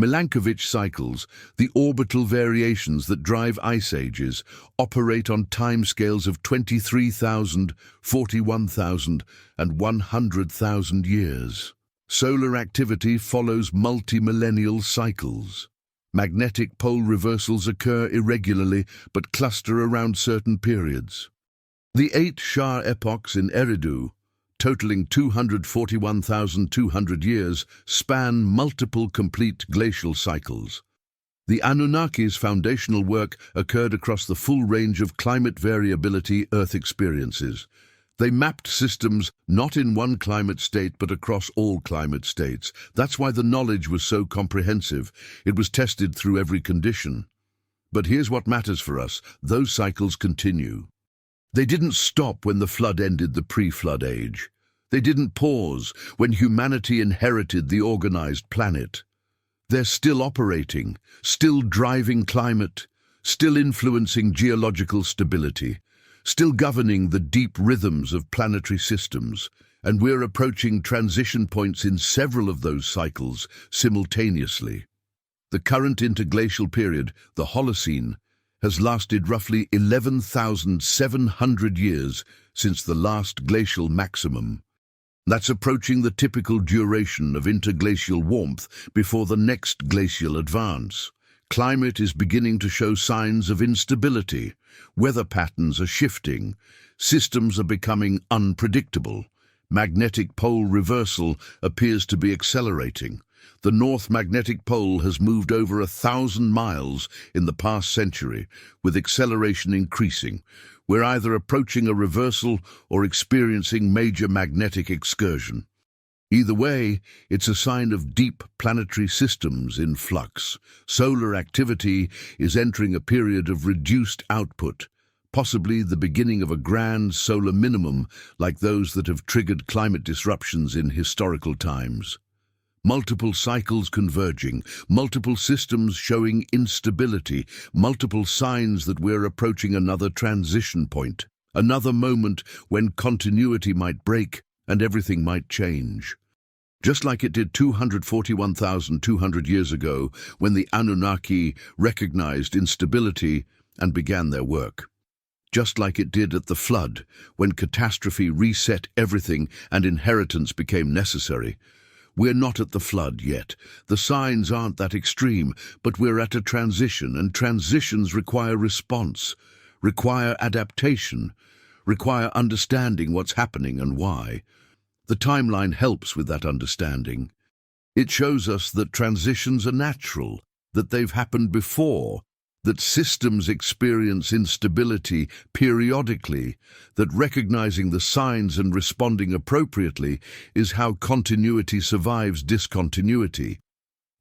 Milankovitch cycles, the orbital variations that drive ice ages, operate on timescales of 23,000, 41,000, and 100,000 years. Solar activity follows multi-millennial cycles. Magnetic pole reversals occur irregularly but cluster around certain periods. The 8 Shah epochs in Eridu, totaling 241,200 years, span multiple complete glacial cycles. The Anunnaki's foundational work occurred across the full range of climate variability Earth experiences. They mapped systems not in one climate state but across all climate states. That's why the knowledge was so comprehensive. It was tested through every condition. But here's what matters for us. Those cycles continue. They didn't stop when the flood ended the pre-flood age. They didn't pause when humanity inherited the organized planet. They're still operating, still driving climate, still influencing geological stability, still governing the deep rhythms of planetary systems, and we're approaching transition points in several of those cycles simultaneously. The current interglacial period, the Holocene, has lasted roughly 11,700 years since the last glacial maximum. That's approaching the typical duration of interglacial warmth before the next glacial advance. Climate is beginning to show signs of instability. Weather patterns are shifting. Systems are becoming unpredictable. Magnetic pole reversal appears to be accelerating. The North Magnetic Pole has moved over 1,000 miles in the past century, with acceleration increasing. We're either approaching a reversal or experiencing major magnetic excursion. Either way, it's a sign of deep planetary systems in flux. Solar activity is entering a period of reduced output, possibly the beginning of a grand solar minimum like those that have triggered climate disruptions in historical times. Multiple cycles converging, multiple systems showing instability, multiple signs that we're approaching another transition point, another moment when continuity might break and everything might change. Just like it did 241,200 years ago when the Anunnaki recognized instability and began their work. Just like it did at the flood, when catastrophe reset everything and inheritance became necessary. We're not at the flood yet. The signs aren't that extreme, but we're at a transition, and transitions require response, require adaptation, require understanding what's happening and why. The timeline helps with that understanding. It shows us that transitions are natural, that they've happened before, that systems experience instability periodically, that recognizing the signs and responding appropriately is how continuity survives discontinuity.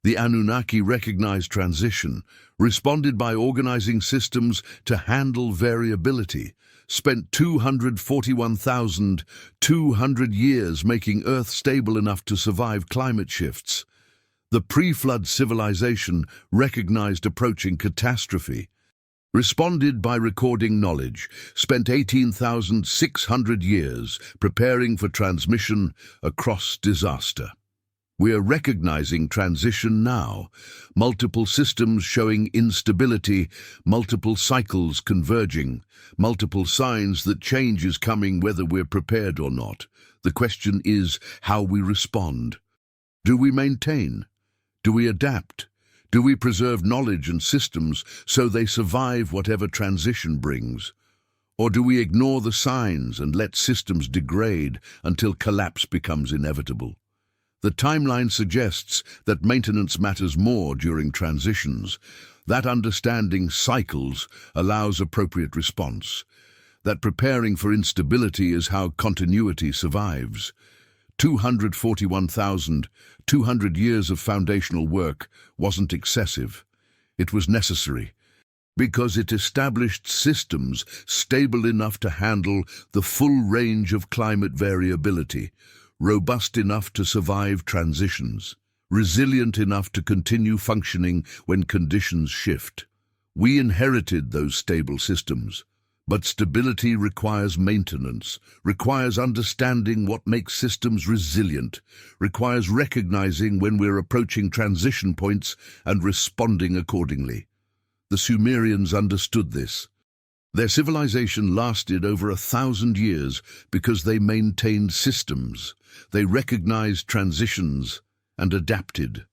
The Anunnaki recognized transition, responded by organizing systems to handle variability, spent 241,200 years making Earth stable enough to survive climate shifts. The pre-flood civilization recognized approaching catastrophe, responded by recording knowledge, spent 18,600 years preparing for transmission across disaster. We are recognizing transition now, multiple systems showing instability, multiple cycles converging, multiple signs that change is coming whether we're prepared or not. The question is how we respond. Do we maintain? Do we adapt? Do we preserve knowledge and systems so they survive whatever transition brings? Or do we ignore the signs and let systems degrade until collapse becomes inevitable? The timeline suggests that maintenance matters more during transitions, that understanding cycles allows appropriate response, that preparing for instability is how continuity survives. 241,200 years of foundational work wasn't excessive. It was necessary, because it established systems stable enough to handle the full range of climate variability, robust enough to survive transitions, resilient enough to continue functioning when conditions shift. We inherited those stable systems. But stability requires maintenance, requires understanding what makes systems resilient, requires recognizing when we're approaching transition points and responding accordingly. The Sumerians understood this. Their civilization lasted over 1,000 years because they maintained systems. They recognized transitions and adapted.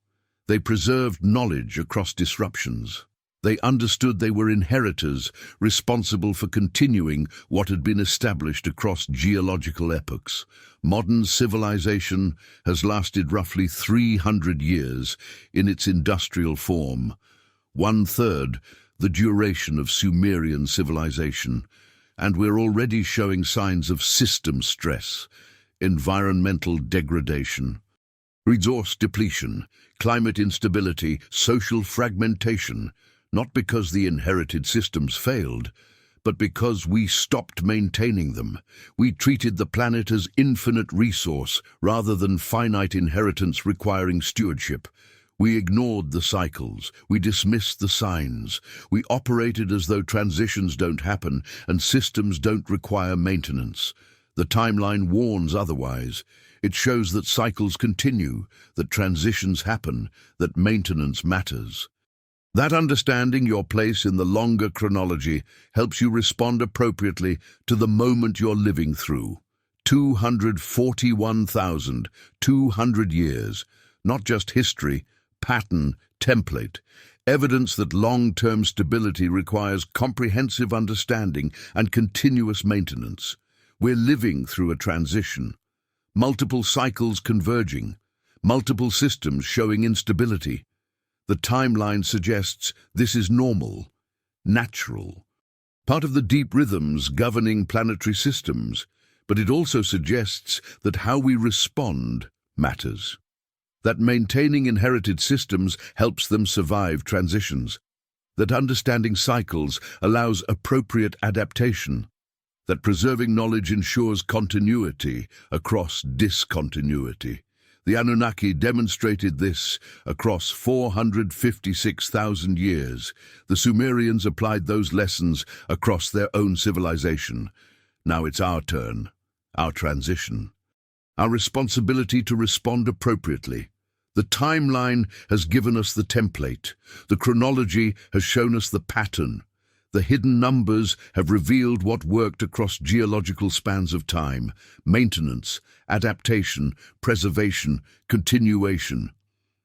They preserved knowledge across disruptions. They understood they were inheritors, responsible for continuing what had been established across geological epochs. Modern civilization has lasted roughly 300 years in its industrial form, 1/3 the duration of Sumerian civilization, and we're already showing signs of system stress, environmental degradation, resource depletion, climate instability, social fragmentation, not because the inherited systems failed, but because we stopped maintaining them. We treated the planet as infinite resource rather than finite inheritance requiring stewardship. We ignored the cycles. We dismissed the signs. We operated as though transitions don't happen and systems don't require maintenance. The timeline warns otherwise. It shows that cycles continue, that transitions happen, that maintenance matters. That understanding your place in the longer chronology helps you respond appropriately to the moment you're living through. 241,200 years, not just history, pattern, template. evidence that long-term stability requires comprehensive understanding and continuous maintenance. We're living through a transition, multiple cycles converging, multiple systems showing instability. The timeline suggests this is normal, natural, part of the deep rhythms governing planetary systems, but it also suggests that how we respond matters. That maintaining inherited systems helps them survive transitions. That understanding cycles allows appropriate adaptation. That preserving knowledge ensures continuity across discontinuity. The Anunnaki demonstrated this across 456,000 years. The Sumerians applied those lessons across their own civilization. Now it's our turn, our transition, our responsibility to respond appropriately. The timeline has given us the template. The chronology has shown us the pattern. The hidden numbers have revealed what worked across geological spans of time: maintenance, adaptation, preservation, continuation.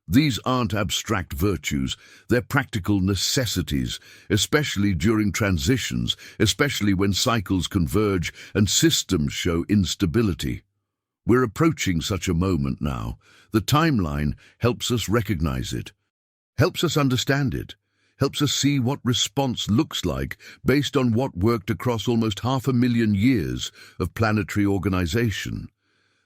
These aren't abstract virtues, they're practical necessities, especially during transitions, especially when cycles converge and systems show instability. We're approaching such a moment now. The timeline helps us recognize it, helps us understand it, helps us see what response looks like based on what worked across almost 500,000 years of planetary organization.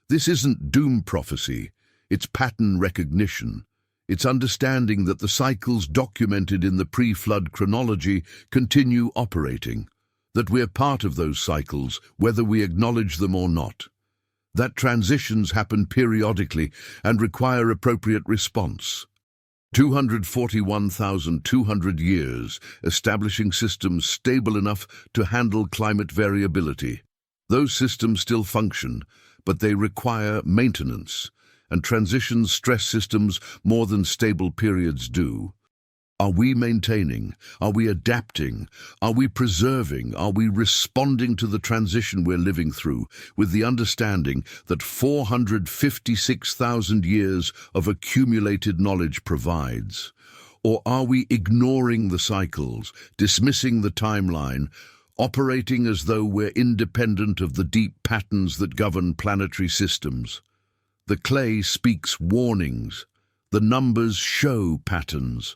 This isn't doom prophecy, it's pattern recognition. It's understanding that the cycles documented in the pre-flood chronology continue operating, that we're part of those cycles, whether we acknowledge them or not. That transitions happen periodically and require appropriate response. 241,200 years, establishing systems stable enough to handle climate variability. Those systems still function, but they require maintenance, and transitions stress systems more than stable periods do. Are we maintaining? Are we adapting? Are we preserving? Are we responding to the transition we're living through with the understanding that 456,000 years of accumulated knowledge provides? Or are we ignoring the cycles, dismissing the timeline, operating as though we're independent of the deep patterns that govern planetary systems? The clay speaks warnings. The numbers show patterns.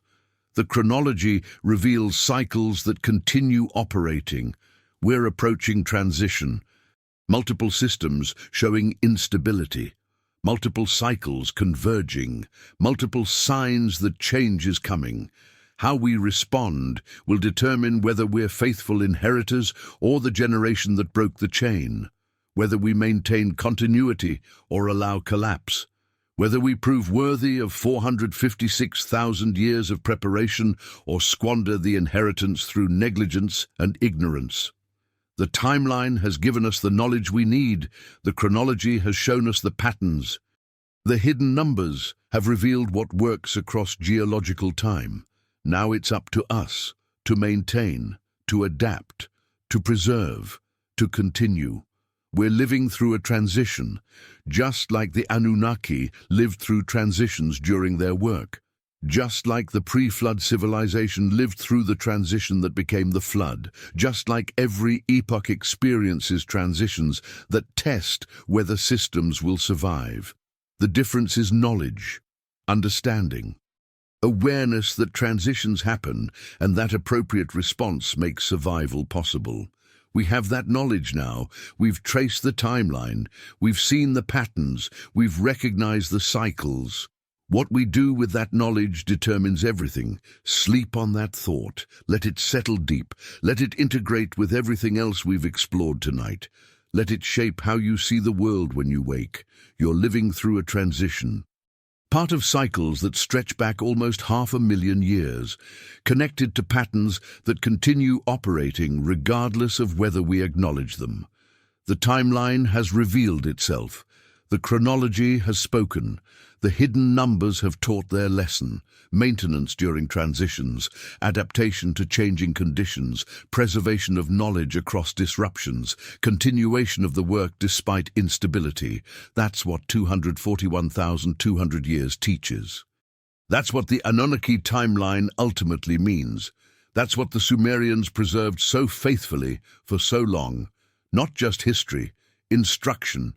The chronology reveals cycles that continue operating. We're approaching transition. Multiple systems showing instability. Multiple cycles converging. Multiple signs that change is coming. How we respond will determine whether we're faithful inheritors or the generation that broke the chain. Whether we maintain continuity or allow collapse. Whether we prove worthy of 456,000 years of preparation or squander the inheritance through negligence and ignorance. The timeline has given us the knowledge we need. The chronology has shown us the patterns. The hidden numbers have revealed what works across geological time. Now it's up to us to maintain, to adapt, to preserve, to continue. We're living through a transition, just like the Anunnaki lived through transitions during their work, just like the pre-flood civilization lived through the transition that became the flood, just like every epoch experiences transitions that test whether systems will survive. The difference is knowledge, understanding, awareness that transitions happen and that appropriate response makes survival possible. We have that knowledge now. We've traced the timeline. We've seen the patterns. We've recognized the cycles. What we do with that knowledge determines everything. Sleep on that thought. Let it settle deep. Let it integrate with everything else we've explored tonight. Let it shape how you see the world when you wake. You're living through a transition. Part of cycles that stretch back almost 500,000 years, connected to patterns that continue operating regardless of whether we acknowledge them. The timeline has revealed itself. The chronology has spoken. The hidden numbers have taught their lesson. Maintenance during transitions, adaptation to changing conditions, preservation of knowledge across disruptions, continuation of the work despite instability. That's what 241,200 years teaches. That's what the Anunnaki timeline ultimately means. That's what the Sumerians preserved so faithfully for so long. Not just history, instruction,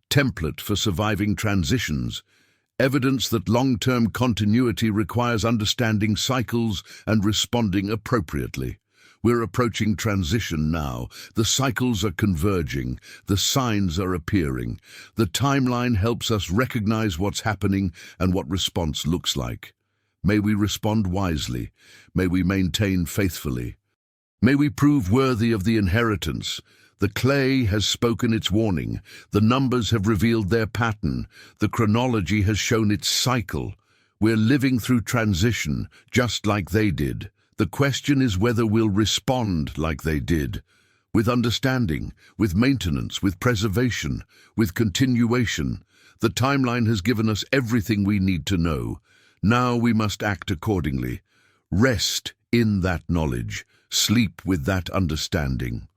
template for surviving transitions, evidence that long-term continuity requires understanding cycles and responding appropriately. We're approaching transition now. The cycles are converging. The signs are appearing. The timeline helps us recognize what's happening and what response looks like. May we respond wisely. May we maintain faithfully. May we prove worthy of the inheritance. The clay has spoken its warning. The numbers have revealed their pattern. The chronology has shown its cycle. We're living through transition, just like they did. The question is whether we'll respond like they did, with understanding, with maintenance, with preservation, with continuation. The timeline has given us everything we need to know. Now we must act accordingly. Rest in that knowledge. Sleep with that understanding.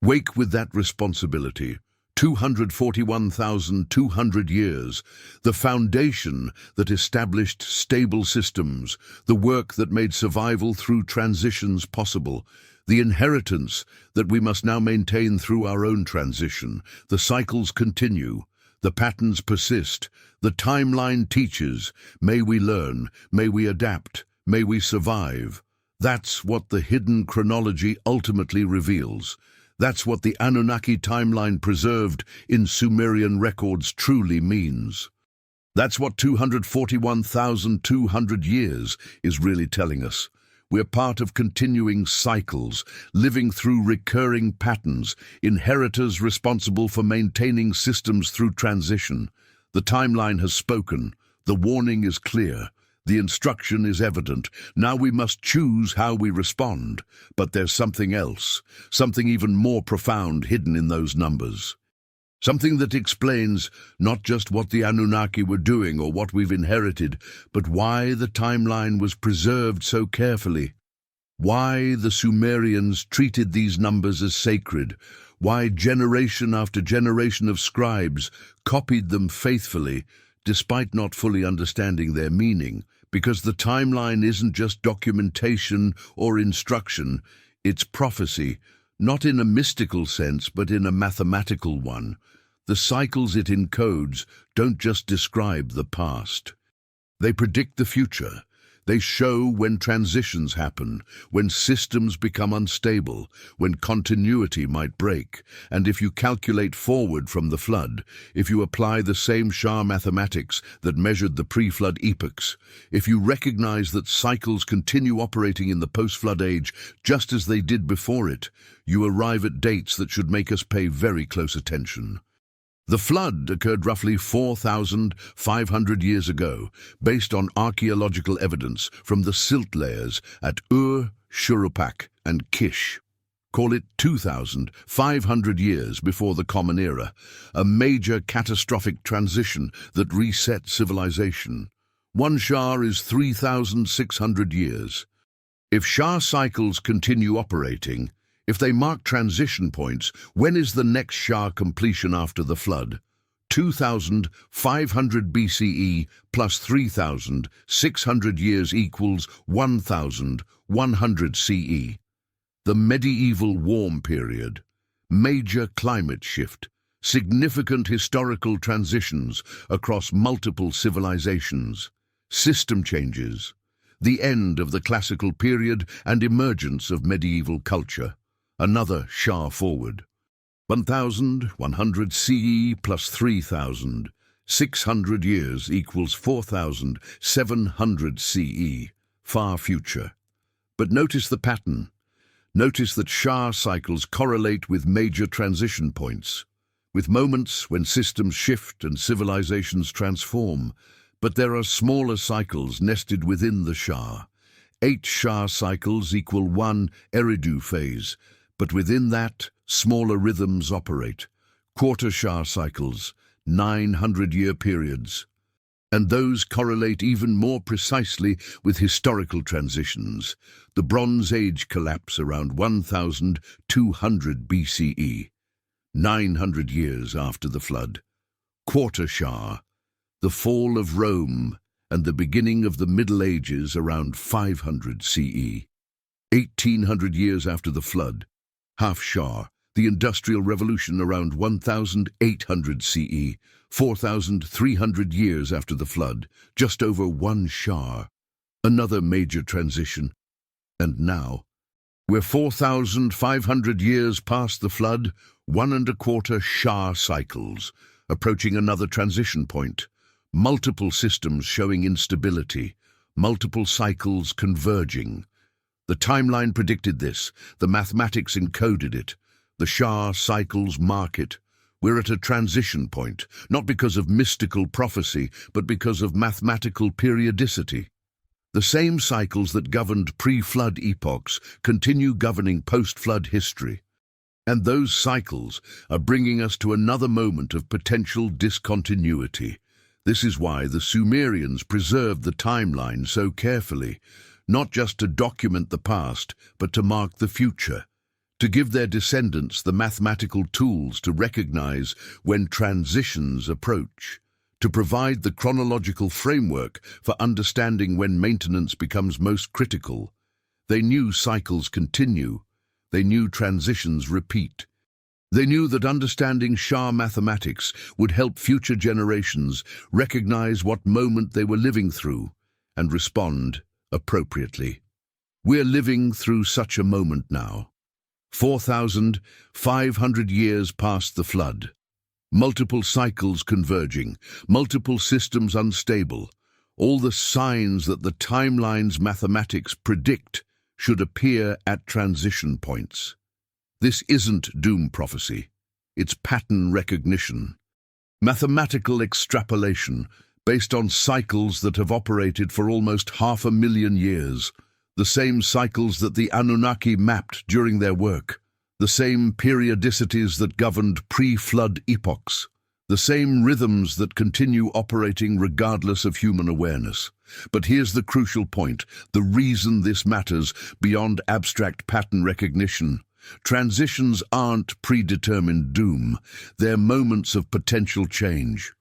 Wake with that responsibility. 241,200 years, the foundation that established stable systems, the work that made survival through transitions possible, the inheritance that we must now maintain through our own transition. The cycles continue, the patterns persist, the timeline teaches. May we learn, may we adapt, may we survive. That's what the hidden chronology ultimately reveals. That's what the Anunnaki timeline preserved in Sumerian records truly means. That's what 241,200 years is really telling us. We're part of continuing cycles, living through recurring patterns, inheritors responsible for maintaining systems through transition. The timeline has spoken. The warning is clear. The instruction is evident. Now we must choose how we respond. But there's something else, something even more profound hidden in those numbers. Something that explains not just what the Anunnaki were doing or what we've inherited, but why the timeline was preserved so carefully. Why the Sumerians treated these numbers as sacred. Why generation after generation of scribes copied them faithfully, despite not fully understanding their meaning. Because the timeline isn't just documentation or instruction, it's prophecy, not in a mystical sense, but in a mathematical one. The cycles it encodes don't just describe the past. They predict the future. They show when transitions happen, when systems become unstable, when continuity might break. And if you calculate forward from the flood, if you apply the same Shah mathematics that measured the pre-flood epochs, if you recognize that cycles continue operating in the post-flood age just as they did before it, you arrive at dates that should make us pay very close attention. The flood occurred roughly 4,500 years ago, based on archaeological evidence from the silt layers at Ur, Shurupak, and Kish. Call it 2,500 years before the Common Era, a major catastrophic transition that reset civilization. One Shah is 3,600 years. If Shah cycles continue operating, if they mark transition points, when is the next Shah completion after the flood? 2,500 BCE plus 3,600 years equals 1,100 CE. The medieval warm period, major climate shift, significant historical transitions across multiple civilizations, system changes, the end of the classical period and emergence of medieval culture. Another Shah forward. 1,100 CE plus 3,600 years equals 4,700 CE, far future. But notice the pattern. Notice that Shah cycles correlate with major transition points, with moments when systems shift and civilizations transform. But there are smaller cycles nested within the Shah. 8 Shah cycles equal 1 Eridu phase, but within that, smaller rhythms operate. Quarter Shah cycles, 900-year periods. And those correlate even more precisely with historical transitions. The Bronze Age collapse around 1,200 BCE, 900 years after the flood. Quarter Shah, the fall of Rome and the beginning of the Middle Ages around 500 CE. 1800 years after the flood, Half-Shah, the Industrial Revolution around 1800 CE, 4,300 years after the flood, just over one Shah. Another major transition. And now, we're 4,500 years past the flood, 1¼ Shah cycles, approaching another transition point. Multiple systems showing instability, multiple cycles converging. The timeline predicted this, the mathematics encoded it, the Shah cycles mark it. We're at a transition point, not because of mystical prophecy, but because of mathematical periodicity. The same cycles that governed pre-flood epochs continue governing post-flood history. And those cycles are bringing us to another moment of potential discontinuity. This is why the Sumerians preserved the timeline so carefully, not just to document the past, but to mark the future, to give their descendants the mathematical tools to recognize when transitions approach, to provide the chronological framework for understanding when maintenance becomes most critical. They knew cycles continue. They knew transitions repeat. They knew that understanding Shah mathematics would help future generations recognize what moment they were living through and respond appropriately. We're living through such a moment now. 4,500 years past the flood. Multiple cycles converging, multiple systems unstable. All the signs that the timeline's mathematics predict should appear at transition points. This isn't doom prophecy. It's pattern recognition. Mathematical extrapolation based on cycles that have operated for almost 500,000 years. The same cycles that the Anunnaki mapped during their work. The same periodicities that governed pre-flood epochs. The same rhythms that continue operating regardless of human awareness. But here's the crucial point, the reason this matters beyond abstract pattern recognition. Transitions aren't predetermined doom. They're moments of potential change.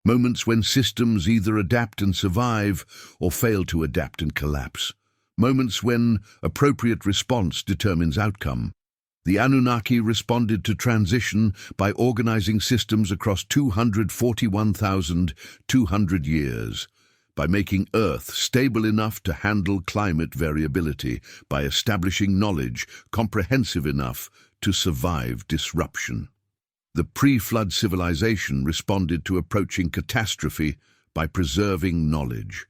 Moments when systems either adapt and survive or fail to adapt and collapse. Moments when appropriate response determines outcome. The Anunnaki responded to transition by organizing systems across 241,200 years, by making Earth stable enough to handle climate variability, by establishing knowledge comprehensive enough to survive disruption. The pre-flood civilization responded to approaching catastrophe by preserving knowledge,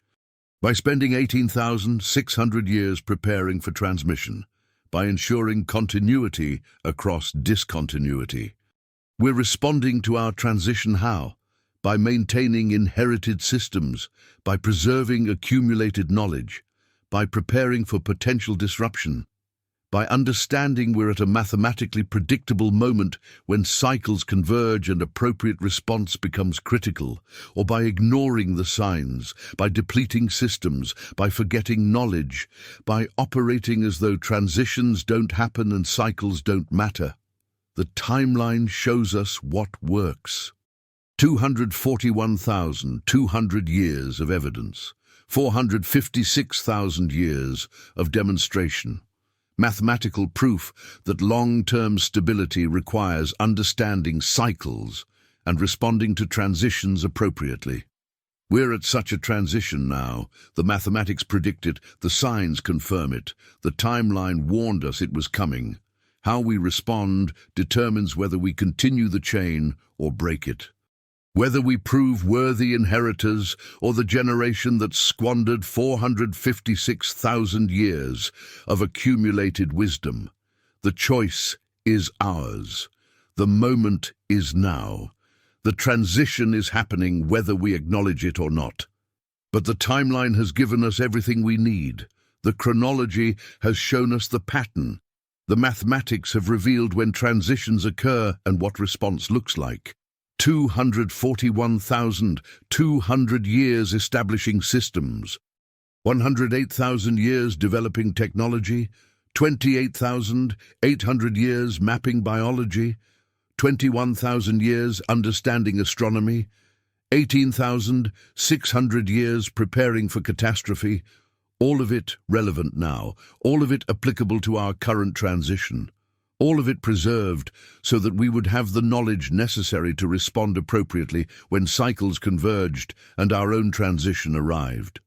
by spending 18,600 years preparing for transmission, by ensuring continuity across discontinuity. We're responding to our transition how? By maintaining inherited systems, by preserving accumulated knowledge, by preparing for potential disruption, by understanding we're at a mathematically predictable moment when cycles converge and appropriate response becomes critical, or by ignoring the signs, by depleting systems, by forgetting knowledge, by operating as though transitions don't happen and cycles don't matter. The timeline shows us what works. 241,200 years of evidence, 456,000 years of demonstration. Mathematical proof that long-term stability requires understanding cycles and responding to transitions appropriately. We're at such a transition now. The mathematics predict it, the signs confirm it, the timeline warned us it was coming. How we respond determines whether we continue the chain or break it. Whether we prove worthy inheritors or the generation that squandered 456,000 years of accumulated wisdom. The choice is ours. The moment is now. The transition is happening whether we acknowledge it or not. But the timeline has given us everything we need. The chronology has shown us the pattern. The mathematics have revealed when transitions occur and what response looks like. 241,200 years establishing systems, 108,000 years developing technology, 28,800 years mapping biology, 21,000 years understanding astronomy, 18,600 years preparing for catastrophe, all of it relevant now, all of it applicable to our current transition, all of it preserved so that we would have the knowledge necessary to respond appropriately when cycles converged and our own transition arrived.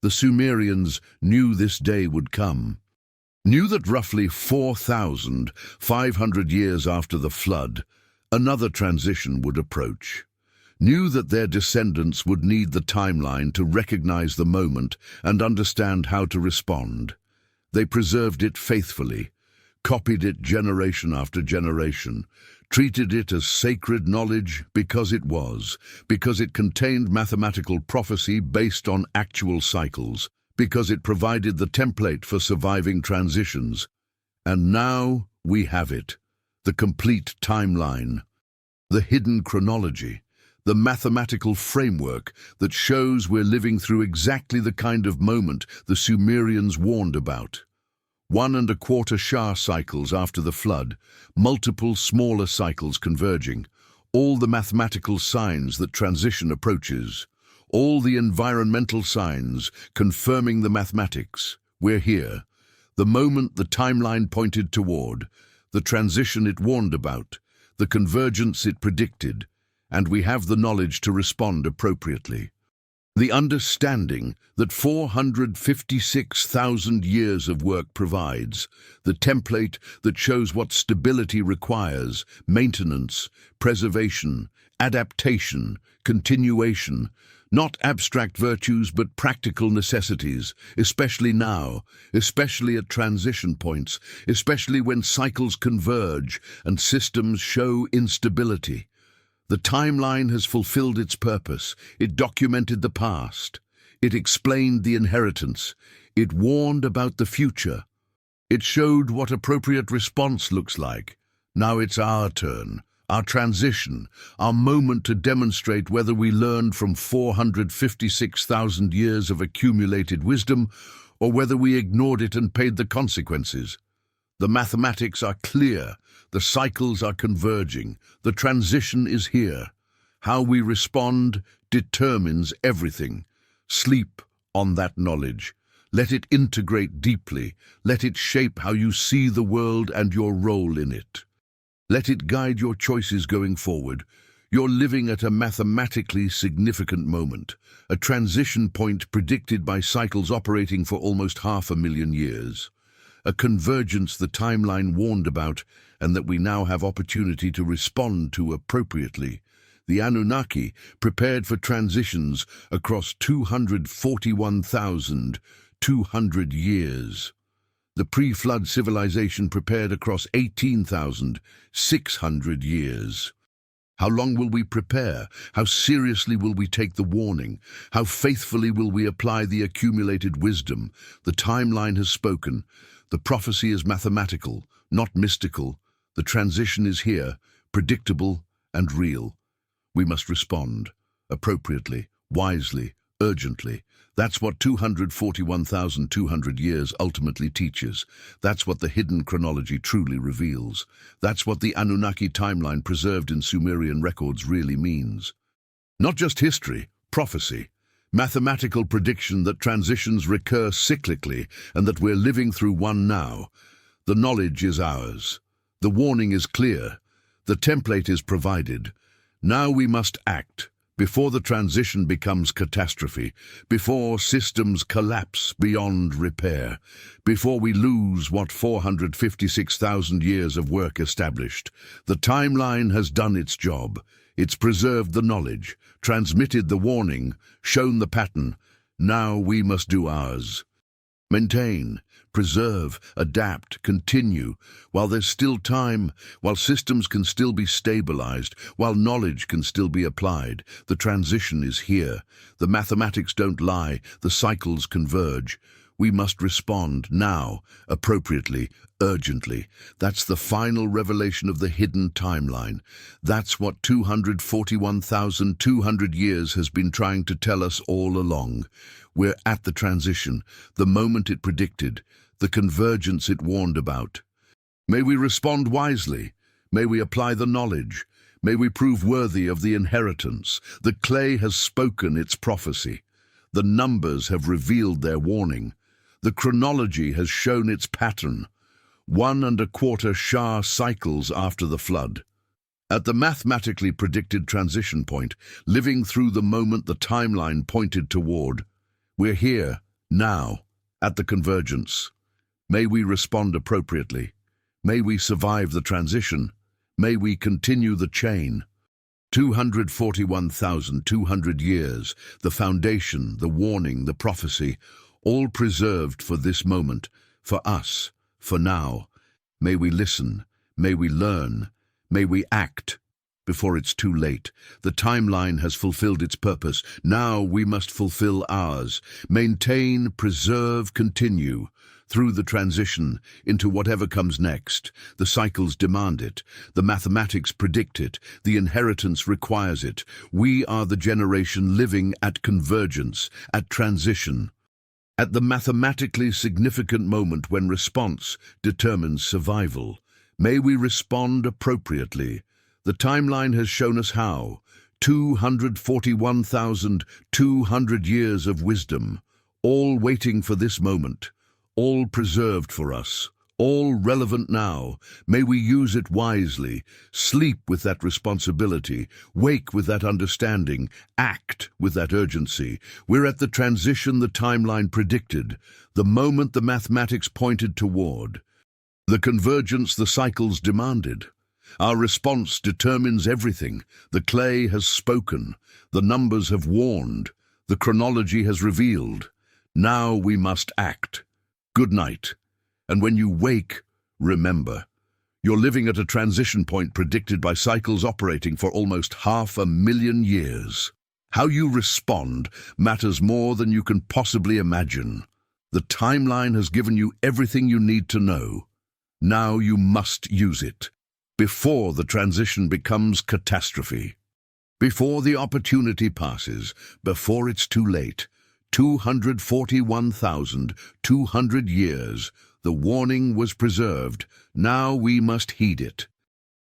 The Sumerians knew this day would come, knew that roughly 4,500 years after the flood, another transition would approach, knew that their descendants would need the timeline to recognize the moment and understand how to respond. They preserved it faithfully, copied it generation after generation, treated it as sacred knowledge because it was, because it contained mathematical prophecy based on actual cycles, because it provided the template for surviving transitions. And now we have it, the complete timeline, the hidden chronology, the mathematical framework that shows we're living through exactly the kind of moment the Sumerians warned about. 1¼ Shah cycles after the flood, multiple smaller cycles converging, all the mathematical signs that transition approaches, all the environmental signs confirming the mathematics. We're here. The moment the timeline pointed toward, the transition it warned about, the convergence it predicted, and we have the knowledge to respond appropriately. The understanding that 456,000 years of work provides, the template that shows what stability requires, maintenance, preservation, adaptation, continuation, not abstract virtues but practical necessities, especially now, especially at transition points, especially when cycles converge and systems show instability. The timeline has fulfilled its purpose. It documented the past. It explained the inheritance. It warned about the future. It showed what appropriate response looks like. Now it's our turn, our transition, our moment to demonstrate whether we learned from 456,000 years of accumulated wisdom or whether we ignored it and paid the consequences. The mathematics are clear. The cycles are converging. The transition is here. How we respond determines everything. Sleep on that knowledge. Let it integrate deeply. Let it shape how you see the world and your role in it. Let it guide your choices going forward. You're living at a mathematically significant moment, a transition point predicted by cycles operating for almost 500,000 years. A convergence the timeline warned about and that we now have opportunity to respond to appropriately. The Anunnaki prepared for transitions across 241,200 years. The pre-flood civilization prepared across 18,600 years. How long will we prepare? How seriously will we take the warning? How faithfully will we apply the accumulated wisdom? The timeline has spoken. The prophecy is mathematical, not mystical. The transition is here, predictable and real. We must respond appropriately, wisely, urgently. That's what 241,200 years ultimately teaches. That's what the hidden chronology truly reveals. That's what the Anunnaki timeline preserved in Sumerian records really means. Not just history, prophecy. Mathematical prediction that transitions recur cyclically and that we're living through one now. The knowledge is ours. The warning is clear. The template is provided. Now we must act before the transition becomes catastrophe, before systems collapse beyond repair, before we lose what 456,000 years of work established. The timeline has done its job. It's preserved the knowledge, transmitted the warning, shown the pattern. Now we must do ours. Maintain, preserve, adapt, continue, while there's still time, while systems can still be stabilized, while knowledge can still be applied. The transition is here. The mathematics don't lie. The cycles converge. We must respond now, appropriately, urgently. That's the final revelation of the hidden timeline. That's what 241,200 years has been trying to tell us all along. We're at the transition, the moment it predicted, the convergence it warned about. May we respond wisely. May we apply the knowledge. May we prove worthy of the inheritance. The clay has spoken its prophecy. The numbers have revealed their warning. The chronology has shown its pattern. 1¼ Shah cycles after the flood. At the mathematically predicted transition point, living through the moment the timeline pointed toward, we're here, now, at the convergence. May we respond appropriately. May we survive the transition. May we continue the chain. 241,200 years, the foundation, the warning, the prophecy, all preserved for this moment, for us, for now. May we listen, may we learn, may we act before it's too late. The timeline has fulfilled its purpose. Now we must fulfill ours. Maintain, preserve, continue through the transition into whatever comes next. The cycles demand it. The mathematics predict it. The inheritance requires it. We are the generation living at convergence, at transition, at the mathematically significant moment when response determines survival. May we respond appropriately. The timeline has shown us how. 241,200 years of wisdom, all waiting for this moment, all preserved for us, all relevant now. May we use it wisely, sleep with that responsibility, wake with that understanding, act with that urgency. We're at the transition the timeline predicted, the moment the mathematics pointed toward, the convergence the cycles demanded. Our response determines everything. The clay has spoken, the numbers have warned, the chronology has revealed. Now we must act. Good night. And when you wake, remember, you're living at a transition point predicted by cycles operating for almost 500,000 years. How you respond matters more than you can possibly imagine. The timeline has given you everything you need to know. Now you must use it, before the transition becomes catastrophe. Before the opportunity passes, before it's too late. 241,200 years. The warning was preserved. Now we must heed it.